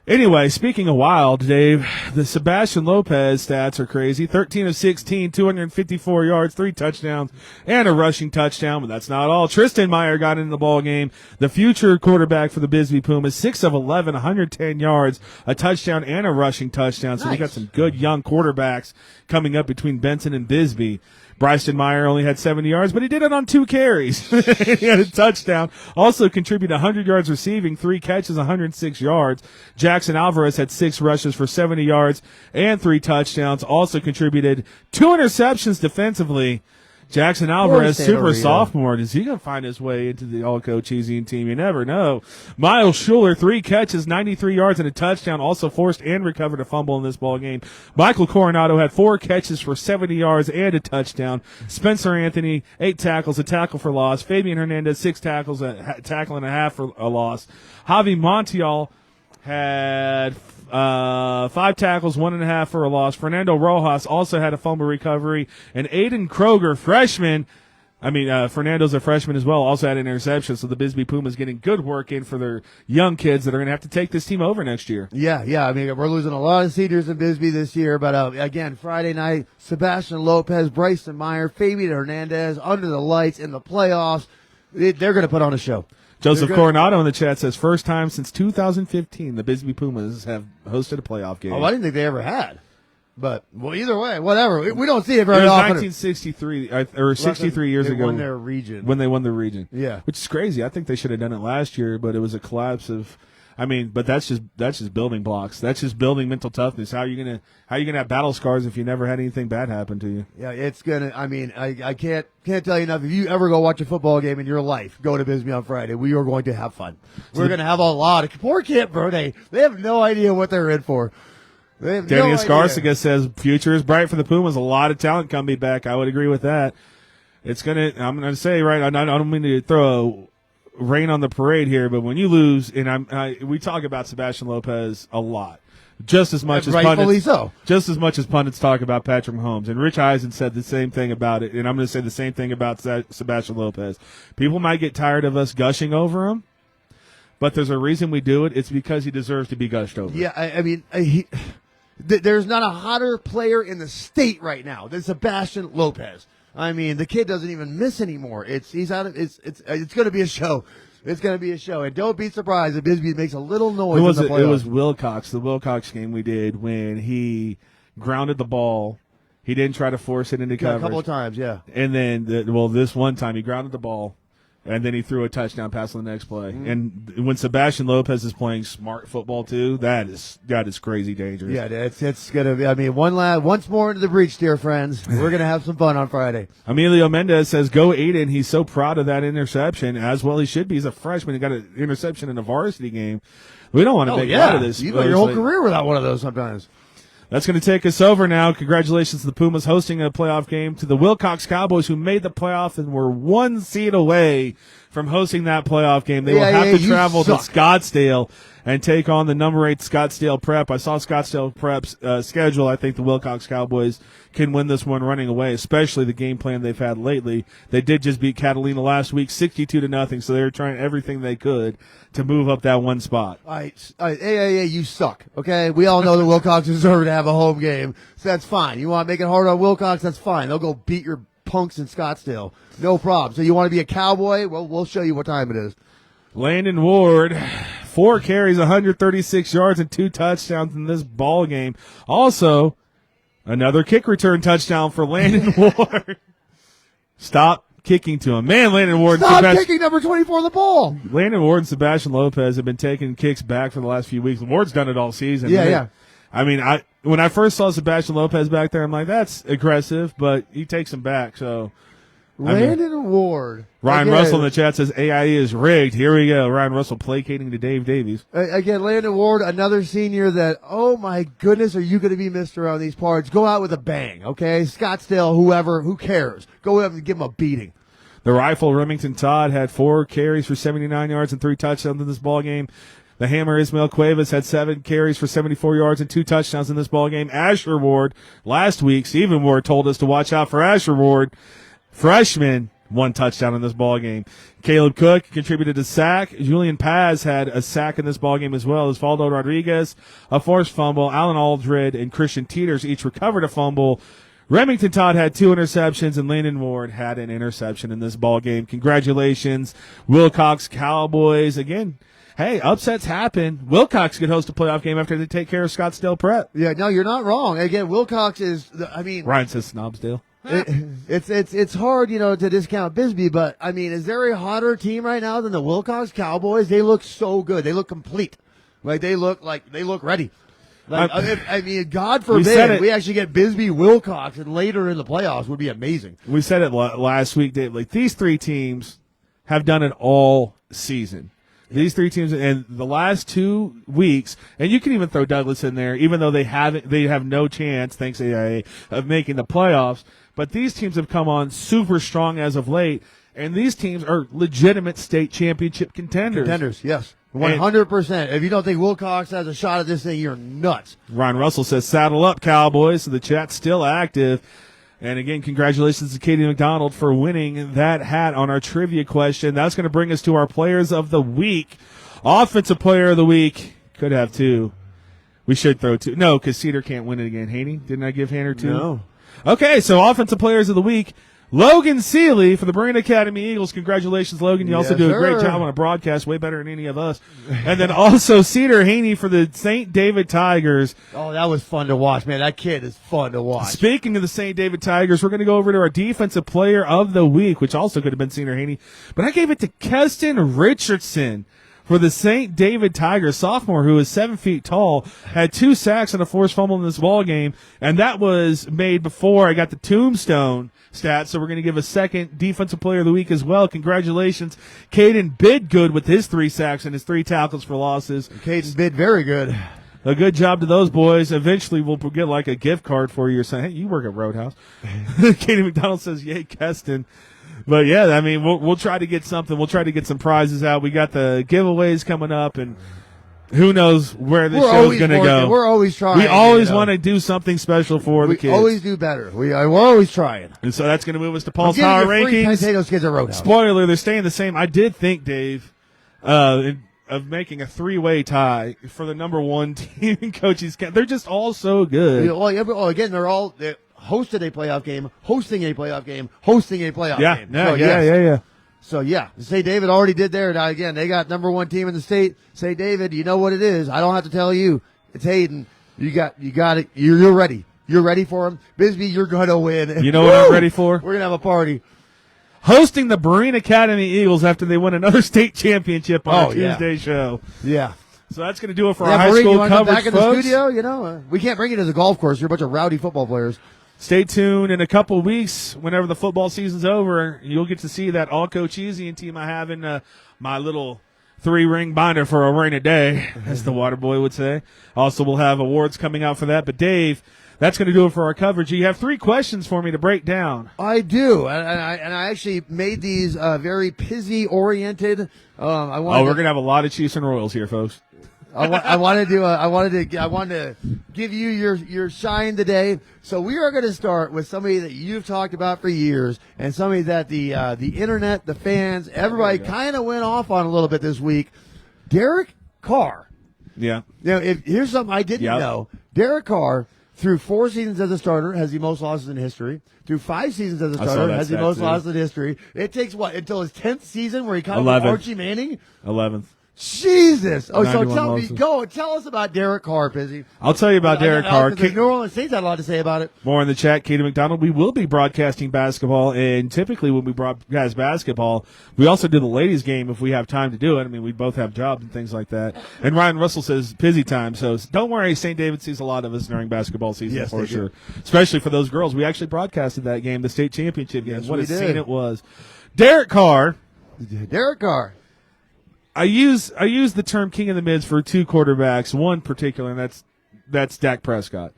Anyway, speaking of wild, Dave, the Sebastian Lopez stats are crazy. 13 of 16, 254 yards, 3 touchdowns, and a rushing touchdown. But that's not all. Tristan Meyer got into the ball game. The future quarterback for the Bisbee Pumas, 6 of 11, 110 yards, a touchdown, and a rushing touchdown. So we got some good young quarterbacks coming up between Benson and Bisbee. Bryson Meyer only had 70 yards, but he did it on 2 carries. He had a touchdown. Also contributed 100 yards receiving, 3 catches, 106 yards. Jackson Alvarez had 6 rushes for 70 yards and 3 touchdowns. Also contributed 2 interceptions defensively. Jackson Alvarez, super sophomore. Is he going to find his way into the all-Cochise team? You never know. Miles Schuler, 3 catches, 93 yards, and a touchdown. Also forced and recovered a fumble in this ball game. Michael Coronado had 4 catches for 70 yards and a touchdown. Spencer Anthony, 8 tackles, a tackle for loss. Fabian Hernandez, 6 tackles, a tackle and a half for a loss. Javi Montiel had 5 tackles, 1.5 for a loss. Fernando Rojas also had a fumble recovery. And Aiden Kroger, freshman, Fernando's a freshman as well, also had an interception. So the Bisbee Pumas getting good work in for their young kids that are going to have to take this team over next year. Yeah. We're losing a lot of seniors in Bisbee this year. But, again, Friday night, Sebastian Lopez, Bryson Meyer, Fabian Hernandez under the lights in the playoffs. They're going to put on a show. Joseph Coronado in the chat says, first time since 2015 the Bisbee Pumas have hosted a playoff game. Oh, I didn't think they ever had. But, either way, whatever. We don't see it very often. It was 1963, or 63 years ago. They won their region. When they won the region. Yeah. Which is crazy. I think they should have done it last year, but it was a collapse of but that's just building blocks. That's just building mental toughness. How are you gonna have battle scars if you never had anything bad happen to you? Yeah, it's gonna. I can't tell you enough. If you ever go watch a football game in your life, go to Bisbee on Friday. We are going to have fun. We're gonna have a lot of poor Camp Verde. They have no idea what they're in for. Danny Escarcega says future is bright for the Pumas. A lot of talent coming back. I would agree with that. I'm gonna say right. I don't mean to throw rain on the parade here, but when you lose, and we talk about Sebastian Lopez a lot, just as much as pundits talk about Patrick Mahomes. And Rich Eisen said the same thing about it, and I'm going to say the same thing about Sebastian Lopez. People might get tired of us gushing over him, but there's a reason we do it. It's because he deserves to be gushed over. Yeah, I mean, there's not a hotter player in the state right now than Sebastian Lopez. I mean, the kid doesn't even miss anymore. It's going to be a show. It's going to be a show. And don't be surprised if Bisbee makes a little noise in the playoffs. It was Wilcox, the Wilcox game we did when he grounded the ball. He didn't try to force it into coverage. A couple of times, yeah. And then, this one time he grounded the ball, and then he threw a touchdown pass on the next play. Mm-hmm. And when Sebastian Lopez is playing smart football too, that is crazy dangerous. Yeah, it's gonna be. I mean, once more into the breach, dear friends. We're gonna have some fun on Friday. Emilio Mendez says, "Go Aiden." He's so proud of that interception, as well he should be. He's a freshman. He got an interception in a varsity game. We don't want to make out of this. You go your whole career without one of those sometimes. That's going to take us over now. Congratulations to the Pumas hosting a playoff game, to the Wilcox Cowboys, who made the playoff and were 1 seed away from hosting that playoff game. They will have to travel to Scottsdale and take on the number 8 Scottsdale Prep. I saw Scottsdale Prep's schedule. I think the Wilcox Cowboys can win this one running away, especially the game plan they've had lately. They did just beat Catalina last week 62-0, so they were trying everything they could to move up that one spot. All right, AAA, you suck, okay? We all know that Wilcox deserve to have a home game, so that's fine. You want to make it hard on Wilcox, that's fine. They'll go beat your punks in Scottsdale. No problem. So you want to be a Cowboy? Well, we'll show you what time it is. Landon Ward, 4 carries, 136 yards, and 2 touchdowns in this ball game. Also, another kick return touchdown for Landon Ward. Stop kicking to him. Man, Landon Ward. Stop kicking number 24 the ball. Landon Ward and Sebastian Lopez have been taking kicks back for the last few weeks. Ward's done it all season. Yeah. I mean, when I first saw Sebastian Lopez back there, I'm like, that's aggressive, but he takes him back, so. Landon Ward. Ryan Russell in the chat says AIE is rigged. Here we go. Ryan Russell placating to Dave Davies. Again, Landon Ward, another senior that, oh my goodness, are you going to be missed around these parts? Go out with a bang, okay? Scottsdale, whoever, who cares? Go up and give him a beating. The Rifle, Remington Todd, had 4 carries for 79 yards and 3 touchdowns in this ball game. The Hammer, Ismail Cuevas, had 7 carries for 74 yards and 2 touchdowns in this ball game. Asher Ward, last week, Stephen Ward told us to watch out for Asher Ward. Freshman, 1 touchdown in this ball game. Caleb Cook contributed a sack. Julian Paz had a sack in this ball game as well. Osvaldo Rodriguez, a forced fumble. Alan Aldred and Christian Teeters each recovered a fumble. Remington Todd had 2 interceptions, and Landon Ward had an interception in this ball game. Congratulations, Wilcox Cowboys. Again, hey, upsets happen. Wilcox could host a playoff game after they take care of Scottsdale Prep. Yeah, no, you're not wrong. Again, Wilcox is, Ryan says Snobsdale. It's hard, to discount Bisbee, but I mean, is there a hotter team right now than the Wilcox Cowboys? They look so good. They look complete. They look ready. God forbid we actually get Bisbee Wilcox and later in the playoffs would be amazing. We said it last week, Dave. These 3 teams have done it all season. These 3 teams in the last 2 weeks, and you can even throw Douglas in there, even though they have no chance, thanks AIA, of making the playoffs. But these teams have come on super strong as of late, and these teams are legitimate state championship contenders. Contenders, yes. 100%. If you don't think Wilcox has a shot at this thing, you're nuts. Ryan Russell says, saddle up, Cowboys. So the chat's still active. And again, congratulations to Katie McDonald for winning that hat on our trivia question. That's going to bring us to our players of the week. Offensive player of the week. Could have 2. We should throw 2. No, because Cedar can't win it again. Haney, didn't I give Hanner 2? No. Okay, so offensive players of the week. Logan Seeley for the Marine Academy Eagles. Congratulations, Logan. You also do a great job on a broadcast, way better than any of us. And then also Cedar Haney for the St. David Tigers. Oh, that was fun to watch, man. That kid is fun to watch. Speaking of the St. David Tigers, we're going to go over to our defensive player of the week, which also could have been Cedar Haney. But I gave it to Keston Richardson for the St. David Tigers, sophomore who is 7 feet tall, had 2 sacks and a forced fumble in this ball game, and that was made before I got the tombstone stats, so we're going to give a second defensive player of the week as well. Congratulations, Caden Bidgood with his 3 sacks and his 3 tackles for losses. Caden Bid, very good. a good job to those boys. Eventually, we'll get like a gift card for you or saying, hey, you work at Roadhouse. Katie McDonald says, yay, Keston. But, yeah, I mean, we'll try to get something. We'll try to get some prizes out. We got the giveaways coming up, and who knows where this show's going to go. We're always trying. We always want to do something special for the kids. We always do better. We're always trying. And so that's going to move us to Paul's Power Rankings. Potatoes kids at Roadhouse. Spoiler, they're staying the same. I did think, Dave, of making a three-way tie for the number one team in Cochise County. They're just all so good. Well, again, they're hosted a playoff game, hosting a playoff game, hosting a playoff game. Yeah. So, Say David already did there. Now, again, they got number one team in the state. Say David, you know what it is. I don't have to tell you. It's Hayden. You got it. You're ready. You're ready for him. Bisbee, you're going to win. You know what I'm ready for? We're going to have a party. Hosting the Marine Academy Eagles after they win another state championship on a Tuesday show. Yeah. So that's going to do it for our high Marine, school you want to coverage, come back in the studio? We can't bring you to the golf course. You're a bunch of rowdy football players. Stay tuned in a couple of weeks. Whenever the football season's over, you'll get to see that all Cochisian team I have in my little 3-ring binder for a rainy day, as the water boy would say. Also, we'll have awards coming out for that. But, Dave, that's going to do it for our coverage. You have 3 questions for me to break down. I do, and I actually made these very Pizzy oriented. We're going to have a lot of Chiefs and Royals here, folks. I wanted to give you your shine today. So we are going to start with somebody that you've talked about for years, and somebody that the internet, the fans, everybody kind of went off on a little bit this week. Derek Carr. Yeah. Here's something I didn't know. Derek Carr, through 4 seasons as a starter, has the most losses in history. Through 5 seasons as a starter, has the most losses in history. It takes until his 10th season where he kind of like Archie Manning? 11th. Jesus! Oh, so tell us about Derek Carr, Pizzy. I'll tell you about Derek Carr. The New Orleans Saints had a lot to say about it. More in the chat, Katie McDonald. We will be broadcasting basketball, and typically when we broadcast basketball, we also do the ladies' game if we have time to do it. I mean, we both have jobs and things like that. And Ryan Russell says Pizzy time, so don't worry. St. David sees a lot of us during basketball season for sure, especially for those girls. We actually broadcasted that game, the state championship game. What a scene it was. Derek Carr. I use the term king of the mids for 2 quarterbacks, one particular, and that's Dak Prescott.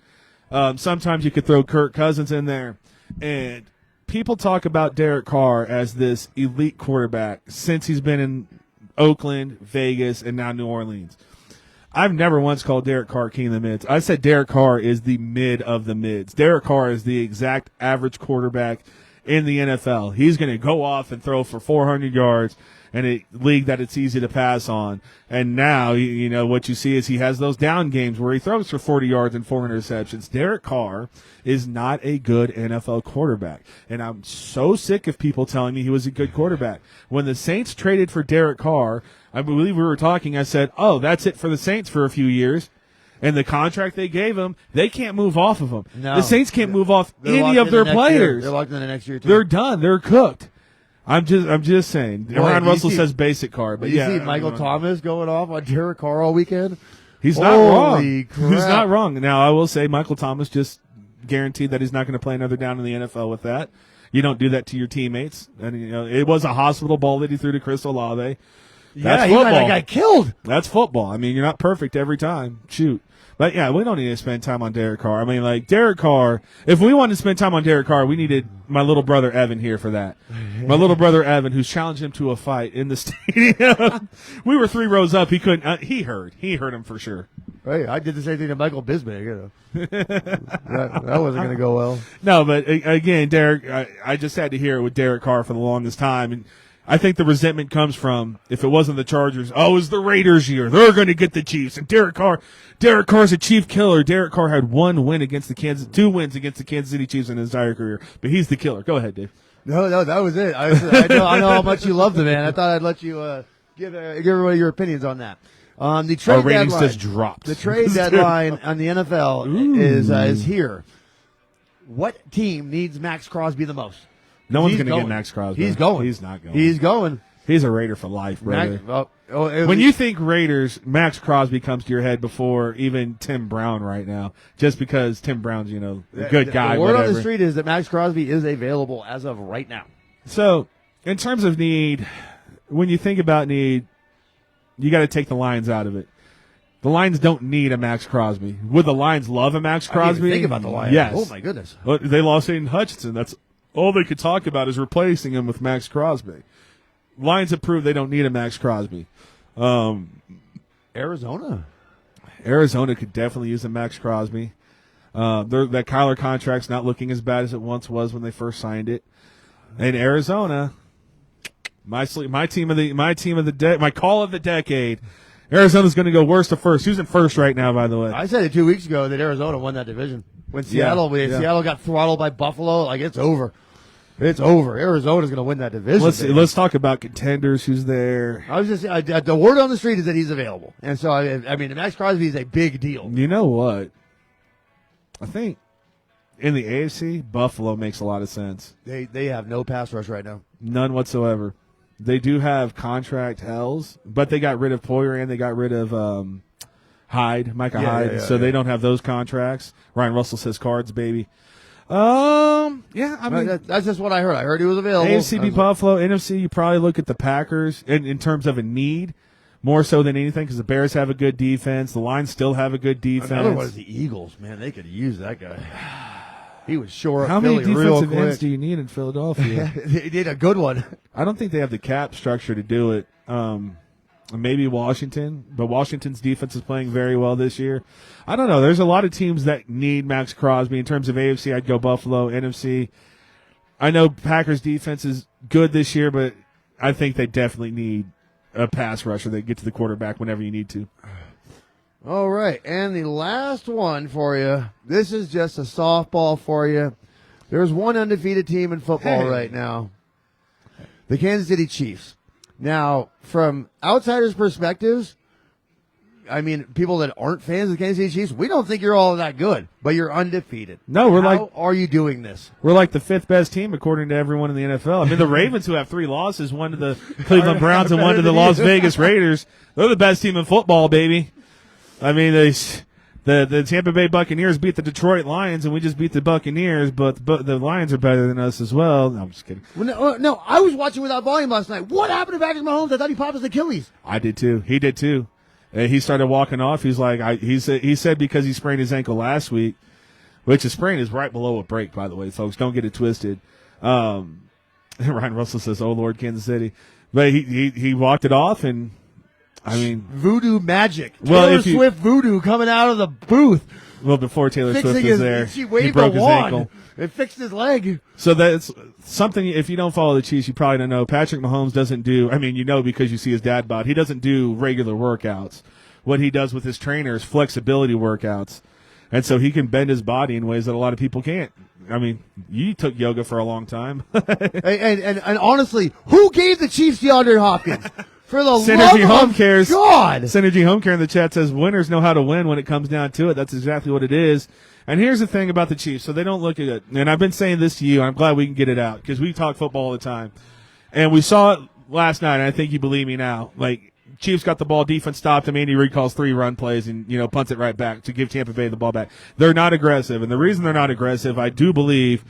Sometimes you could throw Kirk Cousins in there, and people talk about Derek Carr as this elite quarterback since he's been in Oakland, Vegas, and now New Orleans. I've never once called Derek Carr king of the mids. I said Derek Carr is the mid of the mids. Derek Carr is the exact average quarterback in the NFL. He's going to go off and throw for 400 yards in a league that it's easy to pass on. And now, you know, what you see is he has those down games where he throws for 40 yards and 4 interceptions. Derek Carr is not a good NFL quarterback. And I'm so sick of people telling me he was a good quarterback. When the Saints traded for Derek Carr, I believe we were talking, I said, oh, that's it for the Saints for a few years. And the contract they gave him, they can't move off of him. No. The Saints can't move off any of their players. They're locked in the next year, too. They're done. They're cooked. I'm just saying. Ron Russell says basic Carr, but you see Michael Thomas going off on Derek Carr all weekend? He's not wrong. Crap. He's not wrong. Now, I will say Michael Thomas just guaranteed that he's not going to play another down in the NFL with that. You don't do that to your teammates. And you know, it was a hospital ball that he threw to Chris Olave. That's football. That guy killed. That's football. I mean, you're not perfect every time. Shoot. But, yeah, we don't need to spend time on Derek Carr. I mean, like, Derek Carr, if we wanted to spend time on Derek Carr, we needed my little brother Evan here for that. My little brother Evan, who's challenged him to a fight in the stadium. We were 3 rows up. He couldn't. He heard him for sure. Right. I did the same thing to Michael Bisbee. You know. that wasn't going to go well. No, but, again, Derek, I just had to hear it with Derek Carr for the longest time. And I think the resentment comes from, if it wasn't the Chargers, it was the Raiders' year. They're going to get the Chiefs. And Derek Carr's a Chief killer. Derek Carr had 2 wins against the Kansas City Chiefs in his entire career. But he's the killer. Go ahead, Dave. No, that was it. I know how much you love the man. I thought I'd let you give everybody your opinions on that. The trade Our ratings deadline just dropped. The trade deadline on the NFL is here. What team needs Max Crosby the most? No one's going to get Max Crosby. He's going. He's not going. He's going. He's a Raider for life, brother. When you think Raiders, Max Crosby comes to your head before even Tim Brown right now, just because Tim Brown's, a good guy. The word on the street is that Max Crosby is available as of right now. So, in terms of need, when you think about need, you got to take the Lions out of it. The Lions don't need a Max Crosby. Would the Lions love a Max Crosby? I didn't even think about the Lions. Yes. Oh, my goodness. Well, they lost Aiden Hutchinson. That's all they could talk about is replacing him with Max Crosby. Lions have proved they don't need a Max Crosby. Arizona Could definitely use a Max Crosby. That Kyler contract's not looking as bad as it once was when they first signed it. And Arizona, my call of the decade. Arizona's going to go worst to first. Who's in first right now, by the way? I said it 2 weeks ago that Arizona won that division. When Seattle got throttled by Buffalo, like it's over. It's over. Arizona's going to win that division. Let's talk about contenders. Who's there? I was just the word on the street is that he's available, and so I mean, Max Crosby is a big deal. You know what? I think in the AFC, Buffalo makes a lot of sense. They have no pass rush right now. None whatsoever. They do have contract hells, but they got rid of Poyer and they got rid of Micah Hyde, so they don't have those contracts. Ryan Russell says cards, baby. I mean that's just what I heard. I heard he was available. AFC beat Buffalo. NFC, you probably look at the Packers in terms of a need more so than anything because the Bears have a good defense. The Lions still have a good defense. Another one is the Eagles. Man, they could use that guy. He was short. How many defensive ends do you need in Philadelphia? They did a good one. I don't think they have the cap structure to do it. Maybe Washington, but Washington's defense is playing very well this year. I don't know. There's a lot of teams that need Max Crosby. In terms of AFC, I'd go Buffalo. NFC, I know Packers' defense is good this year, but I think they definitely need a pass rusher that get to the quarterback whenever you need to. All right, and the last one for you. This is just a softball for you. There's one undefeated team in football right now. The Kansas City Chiefs. Now, from outsiders' perspectives, I mean, people that aren't fans of the Kansas City Chiefs, we don't think you're all that good, but you're undefeated. No, How are you doing this? We're like the fifth best team according to everyone in the NFL. I mean, the Ravens, who have 3 losses, one to the Cleveland Browns and one to the Las Vegas Raiders, they're the best team in football, baby. I mean, the Tampa Bay Buccaneers beat the Detroit Lions, and we just beat the Buccaneers, but the Lions are better than us as well. No, I'm just kidding. Well, no, I was watching without volume last night. What happened to Patrick Mahomes? I thought he popped his Achilles. I did too. He did too. He started walking off. He's like, he said because he sprained his ankle last week, which a sprain is right below a break, by the way, folks. Don't get it twisted. Ryan Russell says, "Oh Lord, Kansas City," but he walked it off and. I mean, voodoo magic. Taylor Swift voodoo coming out of the booth. Well, before Taylor Swift was there, she waved he broke his ankle. It fixed his leg. So that's something, if you don't follow the Chiefs, you probably don't know. Patrick Mahomes doesn't do, I mean, you know because you see his dad bod, he doesn't do regular workouts. What he does with his trainer is flexibility workouts. And so he can bend his body in ways that a lot of people can't. I mean, you took yoga for a long time. and honestly, who gave the Chiefs DeAndre Hopkins? For the Synergy HomeCare, God! Synergy HomeCare in the chat says winners know how to win when it comes down to it. That's exactly what it is. And here's the thing about the Chiefs. So they don't look at it. And I've been saying this to you, and I'm glad we can get it out because we talk football all the time. And we saw it last night, and I think you believe me now. Like, Chiefs got the ball, defense stopped him, Andy Reid calls 3 run plays and, punts it right back to give Tampa Bay the ball back. They're not aggressive. And the reason they're not aggressive, I do believe,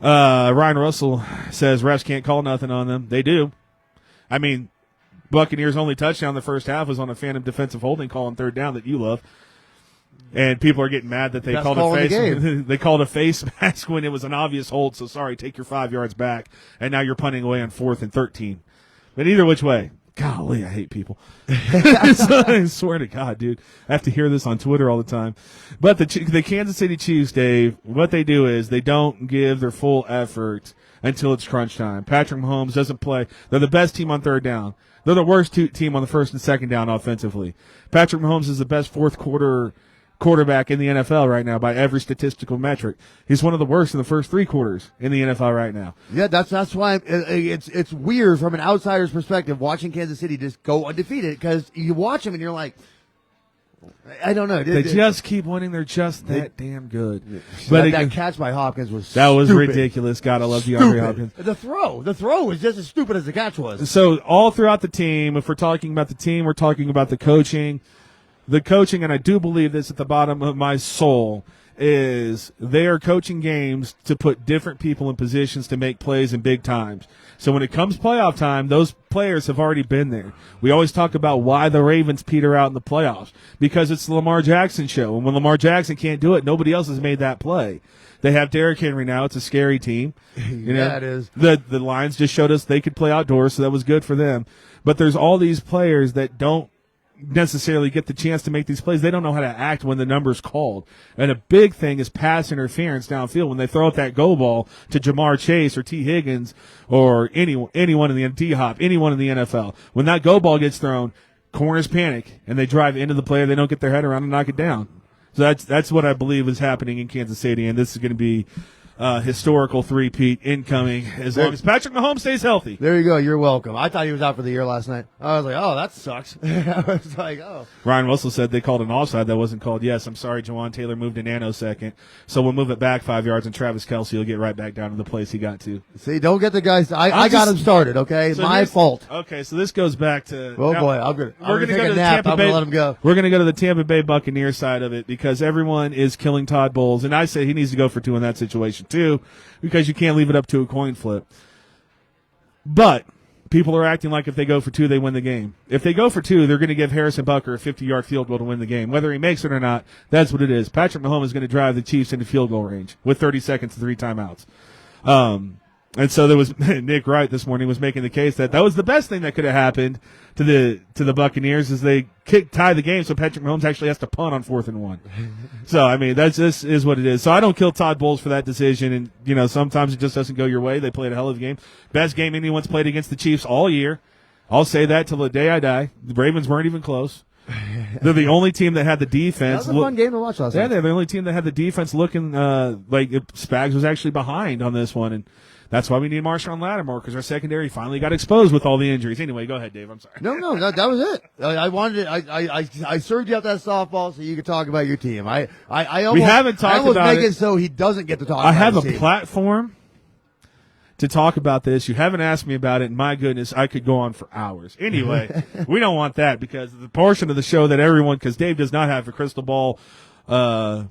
Ryan Russell says refs can't call nothing on them. They do. I mean, Buccaneers' only touchdown in the first half was on a phantom defensive holding call on 3rd down that you love. And people are getting mad that they called a face. They called a face mask when it was an obvious hold. So sorry, take your 5 yards back, and now you're punting away on 4th and 13. But either which way, golly, I hate people. I swear to God, dude, I have to hear this on Twitter all the time. But the Kansas City Chiefs, Dave, what they do is they don't give their full effort until it's crunch time. Patrick Mahomes doesn't play. They're the best team on 3rd down. They're the worst team on the 1st and 2nd down offensively. Patrick Mahomes is the best 4th quarter quarterback in the NFL right now by every statistical metric. He's one of the worst in the first 3 quarters in the NFL right now. Yeah, that's why it's weird from an outsider's perspective watching Kansas City just go undefeated because you watch them and you're like, I don't know. They just keep winning. They're just that damn good. But that catch by Hopkins was ridiculous. God, I love DeAndre Hopkins. The throw was just as stupid as the catch was. So all throughout the team, if we're talking about the team, we're talking about the coaching. The coaching, and I do believe this at the bottom of my soul, is they are coaching games to put different people in positions to make plays in big times. So when it comes playoff time, those players have already been there. We always talk about why the Ravens peter out in the playoffs, because it's the Lamar Jackson show. And when Lamar Jackson can't do it, nobody else has made that play. They have Derrick Henry now. It's a scary team. You know, yeah, it is. The Lions just showed us they could play outdoors, so that was good for them. But there's all these players that don't necessarily get the chance to make these plays. They don't know how to act when the number's called. And a big thing is pass interference downfield when they throw out that go ball to Jamar Chase or T. Higgins or anyone in the D-Hop, anyone in the NFL. When that go ball gets thrown, corners panic, and they drive into the player. They don't get their head around and knock it down. So that's what I believe is happening in Kansas City, and this is going to be historical three-peat incoming as long as Patrick Mahomes stays healthy. There you go. You're welcome. I thought he was out for the year last night. I was like, oh, that sucks. I was like, oh. Ryan Russell said they called an offside that wasn't called. Yes, I'm sorry, Jawan Taylor moved a nanosecond. So we'll move it back 5 yards, and Travis Kelce will get right back down to the place he got to. See, don't get the guys. I got him started, okay? So my fault. Okay, so this goes back to. Oh, now, boy. I'm going to take a the nap. Tampa I'm Bay. going to let him go. We're going to go to the Tampa Bay Buccaneers side of it because everyone is killing Todd Bowles, and I say he needs to go for 2 in that situation, too, because you can't leave it up to a coin flip. But people are acting like if they go for 2, they win the game. If they go for 2, they're going to give Harrison Butker a 50-yard field goal to win the game. Whether he makes it or not, that's what it is. Patrick Mahomes is going to drive the Chiefs into field goal range with 30 seconds and 3 timeouts. And so there was Nick Wright this morning was making the case that was the best thing that could have happened to the Buccaneers is they tie the game, so Patrick Mahomes actually has to punt on 4th and 1. So I mean this is what it is. So I don't kill Todd Bowles for that decision, and you know sometimes it just doesn't go your way. They played a hell of a game, best game anyone's played against the Chiefs all year. I'll say that till the day I die. The Ravens weren't even close. They're the only team that had the defense. That was a fun game to watch last night. Yeah, they're the only team that had the defense looking like Spags was actually behind on this one, and that's why we need Marshawn Lattimore because our secondary finally got exposed with all the injuries. Anyway, go ahead, Dave. I'm sorry. No, that was it. I wanted it. I served you up that softball so you could talk about your team. I almost make it so he doesn't get to talk. I have his a team. platform to talk about this. You haven't asked me about it, and my goodness, I could go on for hours. Anyway, we don't want that because the portion of the show that everyone, because Dave does not have a crystal ball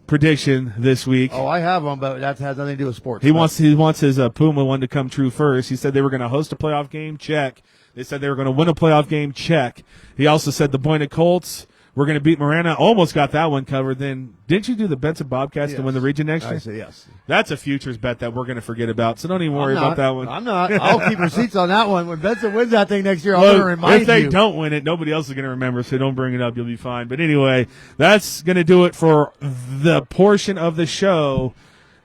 prediction this week. Oh, I have one, but that has nothing to do with sports. He wants his Puma one to come true first. He said they were going to host a playoff game. Check. They said they were going to win a playoff game. Check. He also said the Boyne Colts were going to beat Marana. Almost got that one covered. Then didn't you do the Benson Bobcats to win the region next year? I say yes. That's a futures bet that we're going to forget about. So don't even worry about that one. I'm not. I'll keep receipts on that one. When Benson wins that thing next year, I'm going to remind you. If they don't win it, nobody else is going to remember, so don't bring it up. You'll be fine. But anyway, that's going to do it for the portion of the show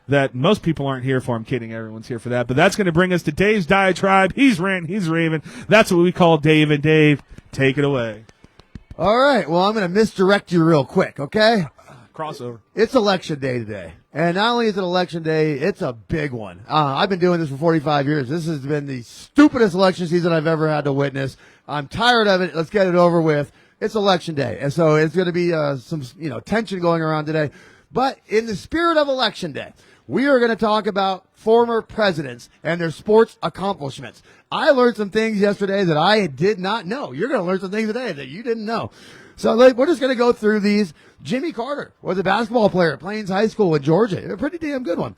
that most people aren't here for. I'm kidding. Everyone's here for that. But that's going to bring us to Dave's Diatribe. He's ranting. He's raving. That's what we call Dave. And Dave, take it away. All right. Well, I'm going to misdirect you real quick, okay? Crossover. It's election day today. And not only is it election day, it's a big one. I've been doing this for 45 years. This has been the stupidest election season I've ever had to witness. I'm tired of it. Let's get it over with. It's election day. And so it's going to be some tension going around today. But in the spirit of election day, we are going to talk about former presidents and their sports accomplishments. I learned some things yesterday that I did not know. You're going to learn some things today that you didn't know. So we're just going to go through these. Jimmy Carter was a basketball player at Plains High School in Georgia. A pretty damn good one.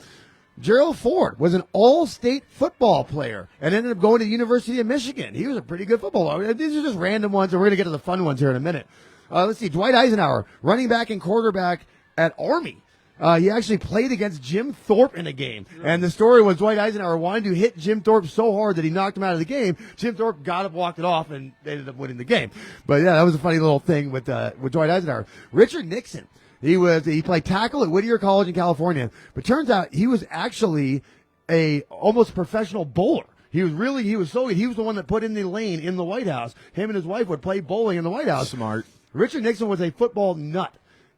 Gerald Ford was an all-state football player and ended up going to the University of Michigan. He was a pretty good football player. These are just random ones, and we're going to get to the fun ones here in a minute. Let's see. Dwight Eisenhower, running back and quarterback at Army. He actually played against Jim Thorpe in a game. And the story was Dwight Eisenhower wanted to hit Jim Thorpe so hard that he knocked him out of the game. Jim Thorpe got up, walked it off, and they ended up winning the game. But yeah, that was a funny little thing with Dwight Eisenhower. Richard Nixon. He played tackle at Whittier College in California. But turns out he was actually a almost professional bowler. He was the one that put in the lane in the White House. Him and his wife would play bowling in the White House. Smart. Richard Nixon was a football nut.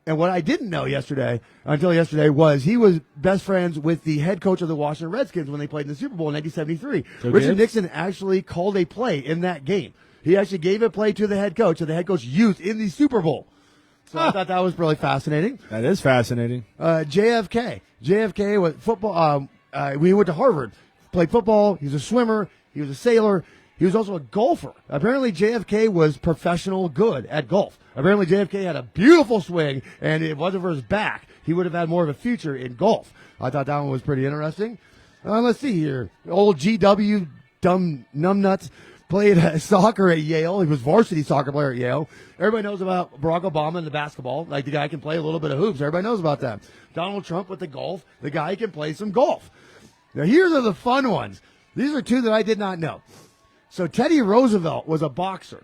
And what I didn't know until yesterday, was he was best friends with the head coach of the Washington Redskins when they played in the Super Bowl in 1973. Richard Nixon actually called a play in that game. He actually gave a play to the head coach, and the head coach used in the Super Bowl. So I thought that was really fascinating. That is fascinating. JFK. JFK was football. We went to Harvard, played football. He was a swimmer. He was a sailor. he was also a golfer. Apparently JFK was professional good at golf. Apparently JFK had a beautiful swing, and it wasn't for his back. He would have had more of a future in golf. I thought that one was pretty interesting. Let's see here. Old GW, dumb numbnuts, played soccer at Yale. He was varsity soccer player at Yale. Everybody knows about Barack Obama and the basketball. Like, the guy can play a little bit of hoops. Everybody knows about that. Donald Trump with the golf. The guy can play some golf. Now, here's are the fun ones. These are two that I did not know. So Teddy Roosevelt was a boxer.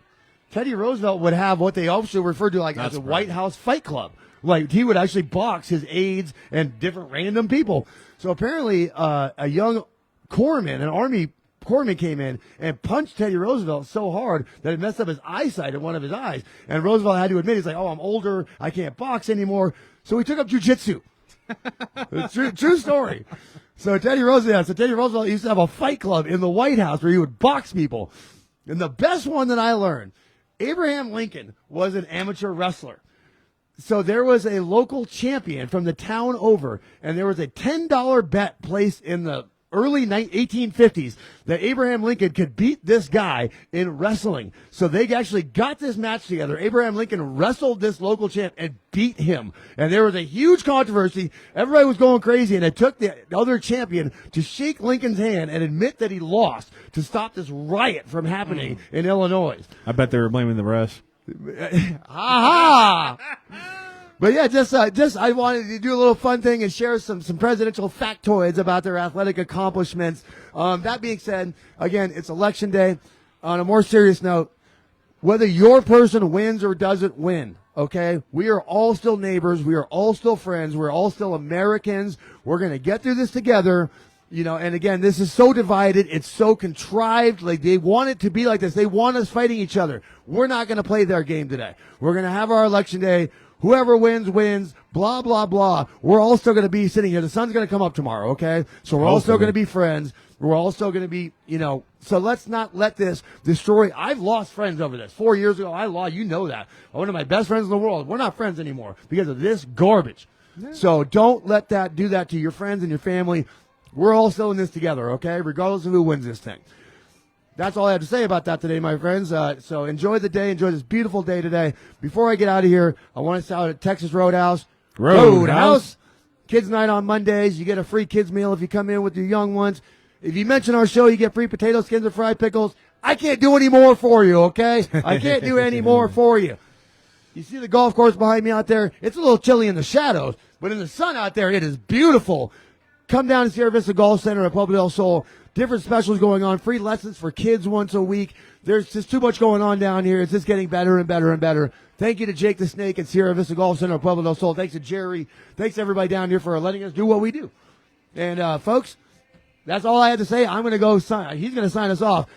Teddy Roosevelt would have what they also refer to like as a White House fight club. Like, he would actually box his aides and different random people. So apparently a young corpsman, an Army corpsman, came in and punched Teddy Roosevelt so hard that it messed up his eyesight in one of his eyes. And Roosevelt had to admit, he's like, oh, I'm older, I can't box anymore. So he took up jiu-jitsu. True story. So Teddy Roosevelt used to have a fight club in the White House where he would box people. And the best one that I learned, Abraham Lincoln was an amateur wrestler. So there was a local champion from the town over, and there was a $10 bet placed in the early 1850s that Abraham Lincoln could beat this guy in wrestling. So they actually got this match together. Abraham Lincoln wrestled this local champ and beat him. And there was a huge controversy. Everybody was going crazy, and it took the other champion to shake Lincoln's hand and admit that he lost to stop this riot from happening in Illinois. I bet they were blaming the refs. Ha But yeah, just I wanted to do a little fun thing and share some presidential factoids about their athletic accomplishments. That being said, again, it's election day. On a more serious note, whether your person wins or doesn't win, okay, we are all still neighbors. We are all still friends. We're all still Americans. We're going to get through this together. You know, and again, this is so divided. It's so contrived. Like, they want it to be like this. They want us fighting each other. We're not going to play their game today. We're going to have our election day. Whoever wins, wins, blah, blah, blah. We're all still going to be sitting here. The sun's going to come up tomorrow, okay? So we're all still going to be friends. We're all still going to be, you know, so let's not let this destroy. I've lost friends over this. 4 years ago, I lost, you know that. One of my best friends in the world. We're not friends anymore because of this garbage. Yeah. So don't let that do that to your friends and your family. We're all still in this together, okay? Regardless of who wins this thing. That's all I have to say about that today, my friends. So enjoy the day. Enjoy this beautiful day today. Before I get out of here, I want to shout out Texas Roadhouse. Roadhouse. Kids night on Mondays. You get a free kids meal if you come in with your young ones. If you mention our show, you get free potato skins and fried pickles. I can't do any more for you, okay? I can't do any more for you. You see the golf course behind me out there? It's a little chilly in the shadows, but in the sun out there, it is beautiful. Come down to Sierra Vista Golf Center at Pueblo Del Sol. Different specials going on. Free lessons for kids once a week. There's just too much going on down here. It's just getting better and better and better. Thank you to Jake the Snake at Sierra Vista Golf Center at Pueblo Del Sol. Thanks to Jerry. Thanks to everybody down here for letting us do what we do. And, folks, that's all I had to say. I'm going to go sign. He's going to sign us off.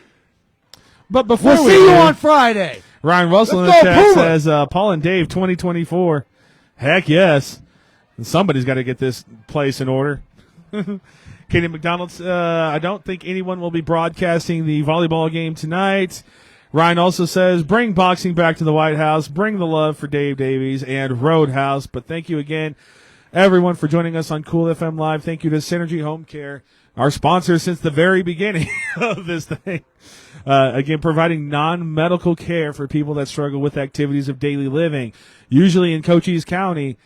But before we'll see you on Friday. Ryan Russell in the chat says, Paul and Dave 2024. Heck yes. And somebody's got to get this place in order. Katie McDonald's, I don't think anyone will be broadcasting the volleyball game tonight. Ryan also says, bring boxing back to the White House. Bring the love for Dave Davies and Roadhouse. But thank you again, everyone, for joining us on Cool FM Live. Thank you to Synergy HomeCare, our sponsor since the very beginning of this thing. Again, providing non-medical care for people that struggle with activities of daily living. Usually in Cochise County,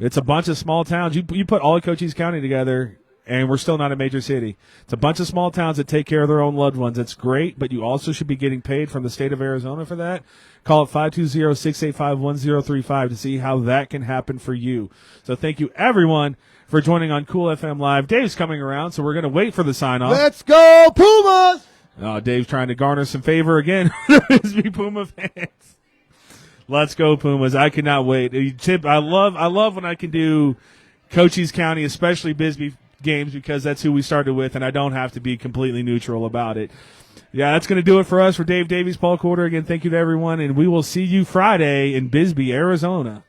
it's a bunch of small towns. You put all of Cochise County together, and we're still not a major city. It's a bunch of small towns that take care of their own loved ones. It's great, but you also should be getting paid from the state of Arizona for that. Call it 520-685-1035 to see how that can happen for you. So thank you, everyone, for joining on Cool FM Live. Dave's coming around, so we're going to wait for the sign-off. Let's go, Pumas! Oh, Dave's trying to garner some favor again with the Bisbee Puma fans. Let's go, Pumas. I cannot wait. Chip, I love when I can do Cochise County, especially Bisbee games, because that's who we started with, and I don't have to be completely neutral about it. Yeah, that's going to do it for us. For Dave Davies, Paul Quarter, again, thank you to everyone, and we will see you Friday in Bisbee, Arizona.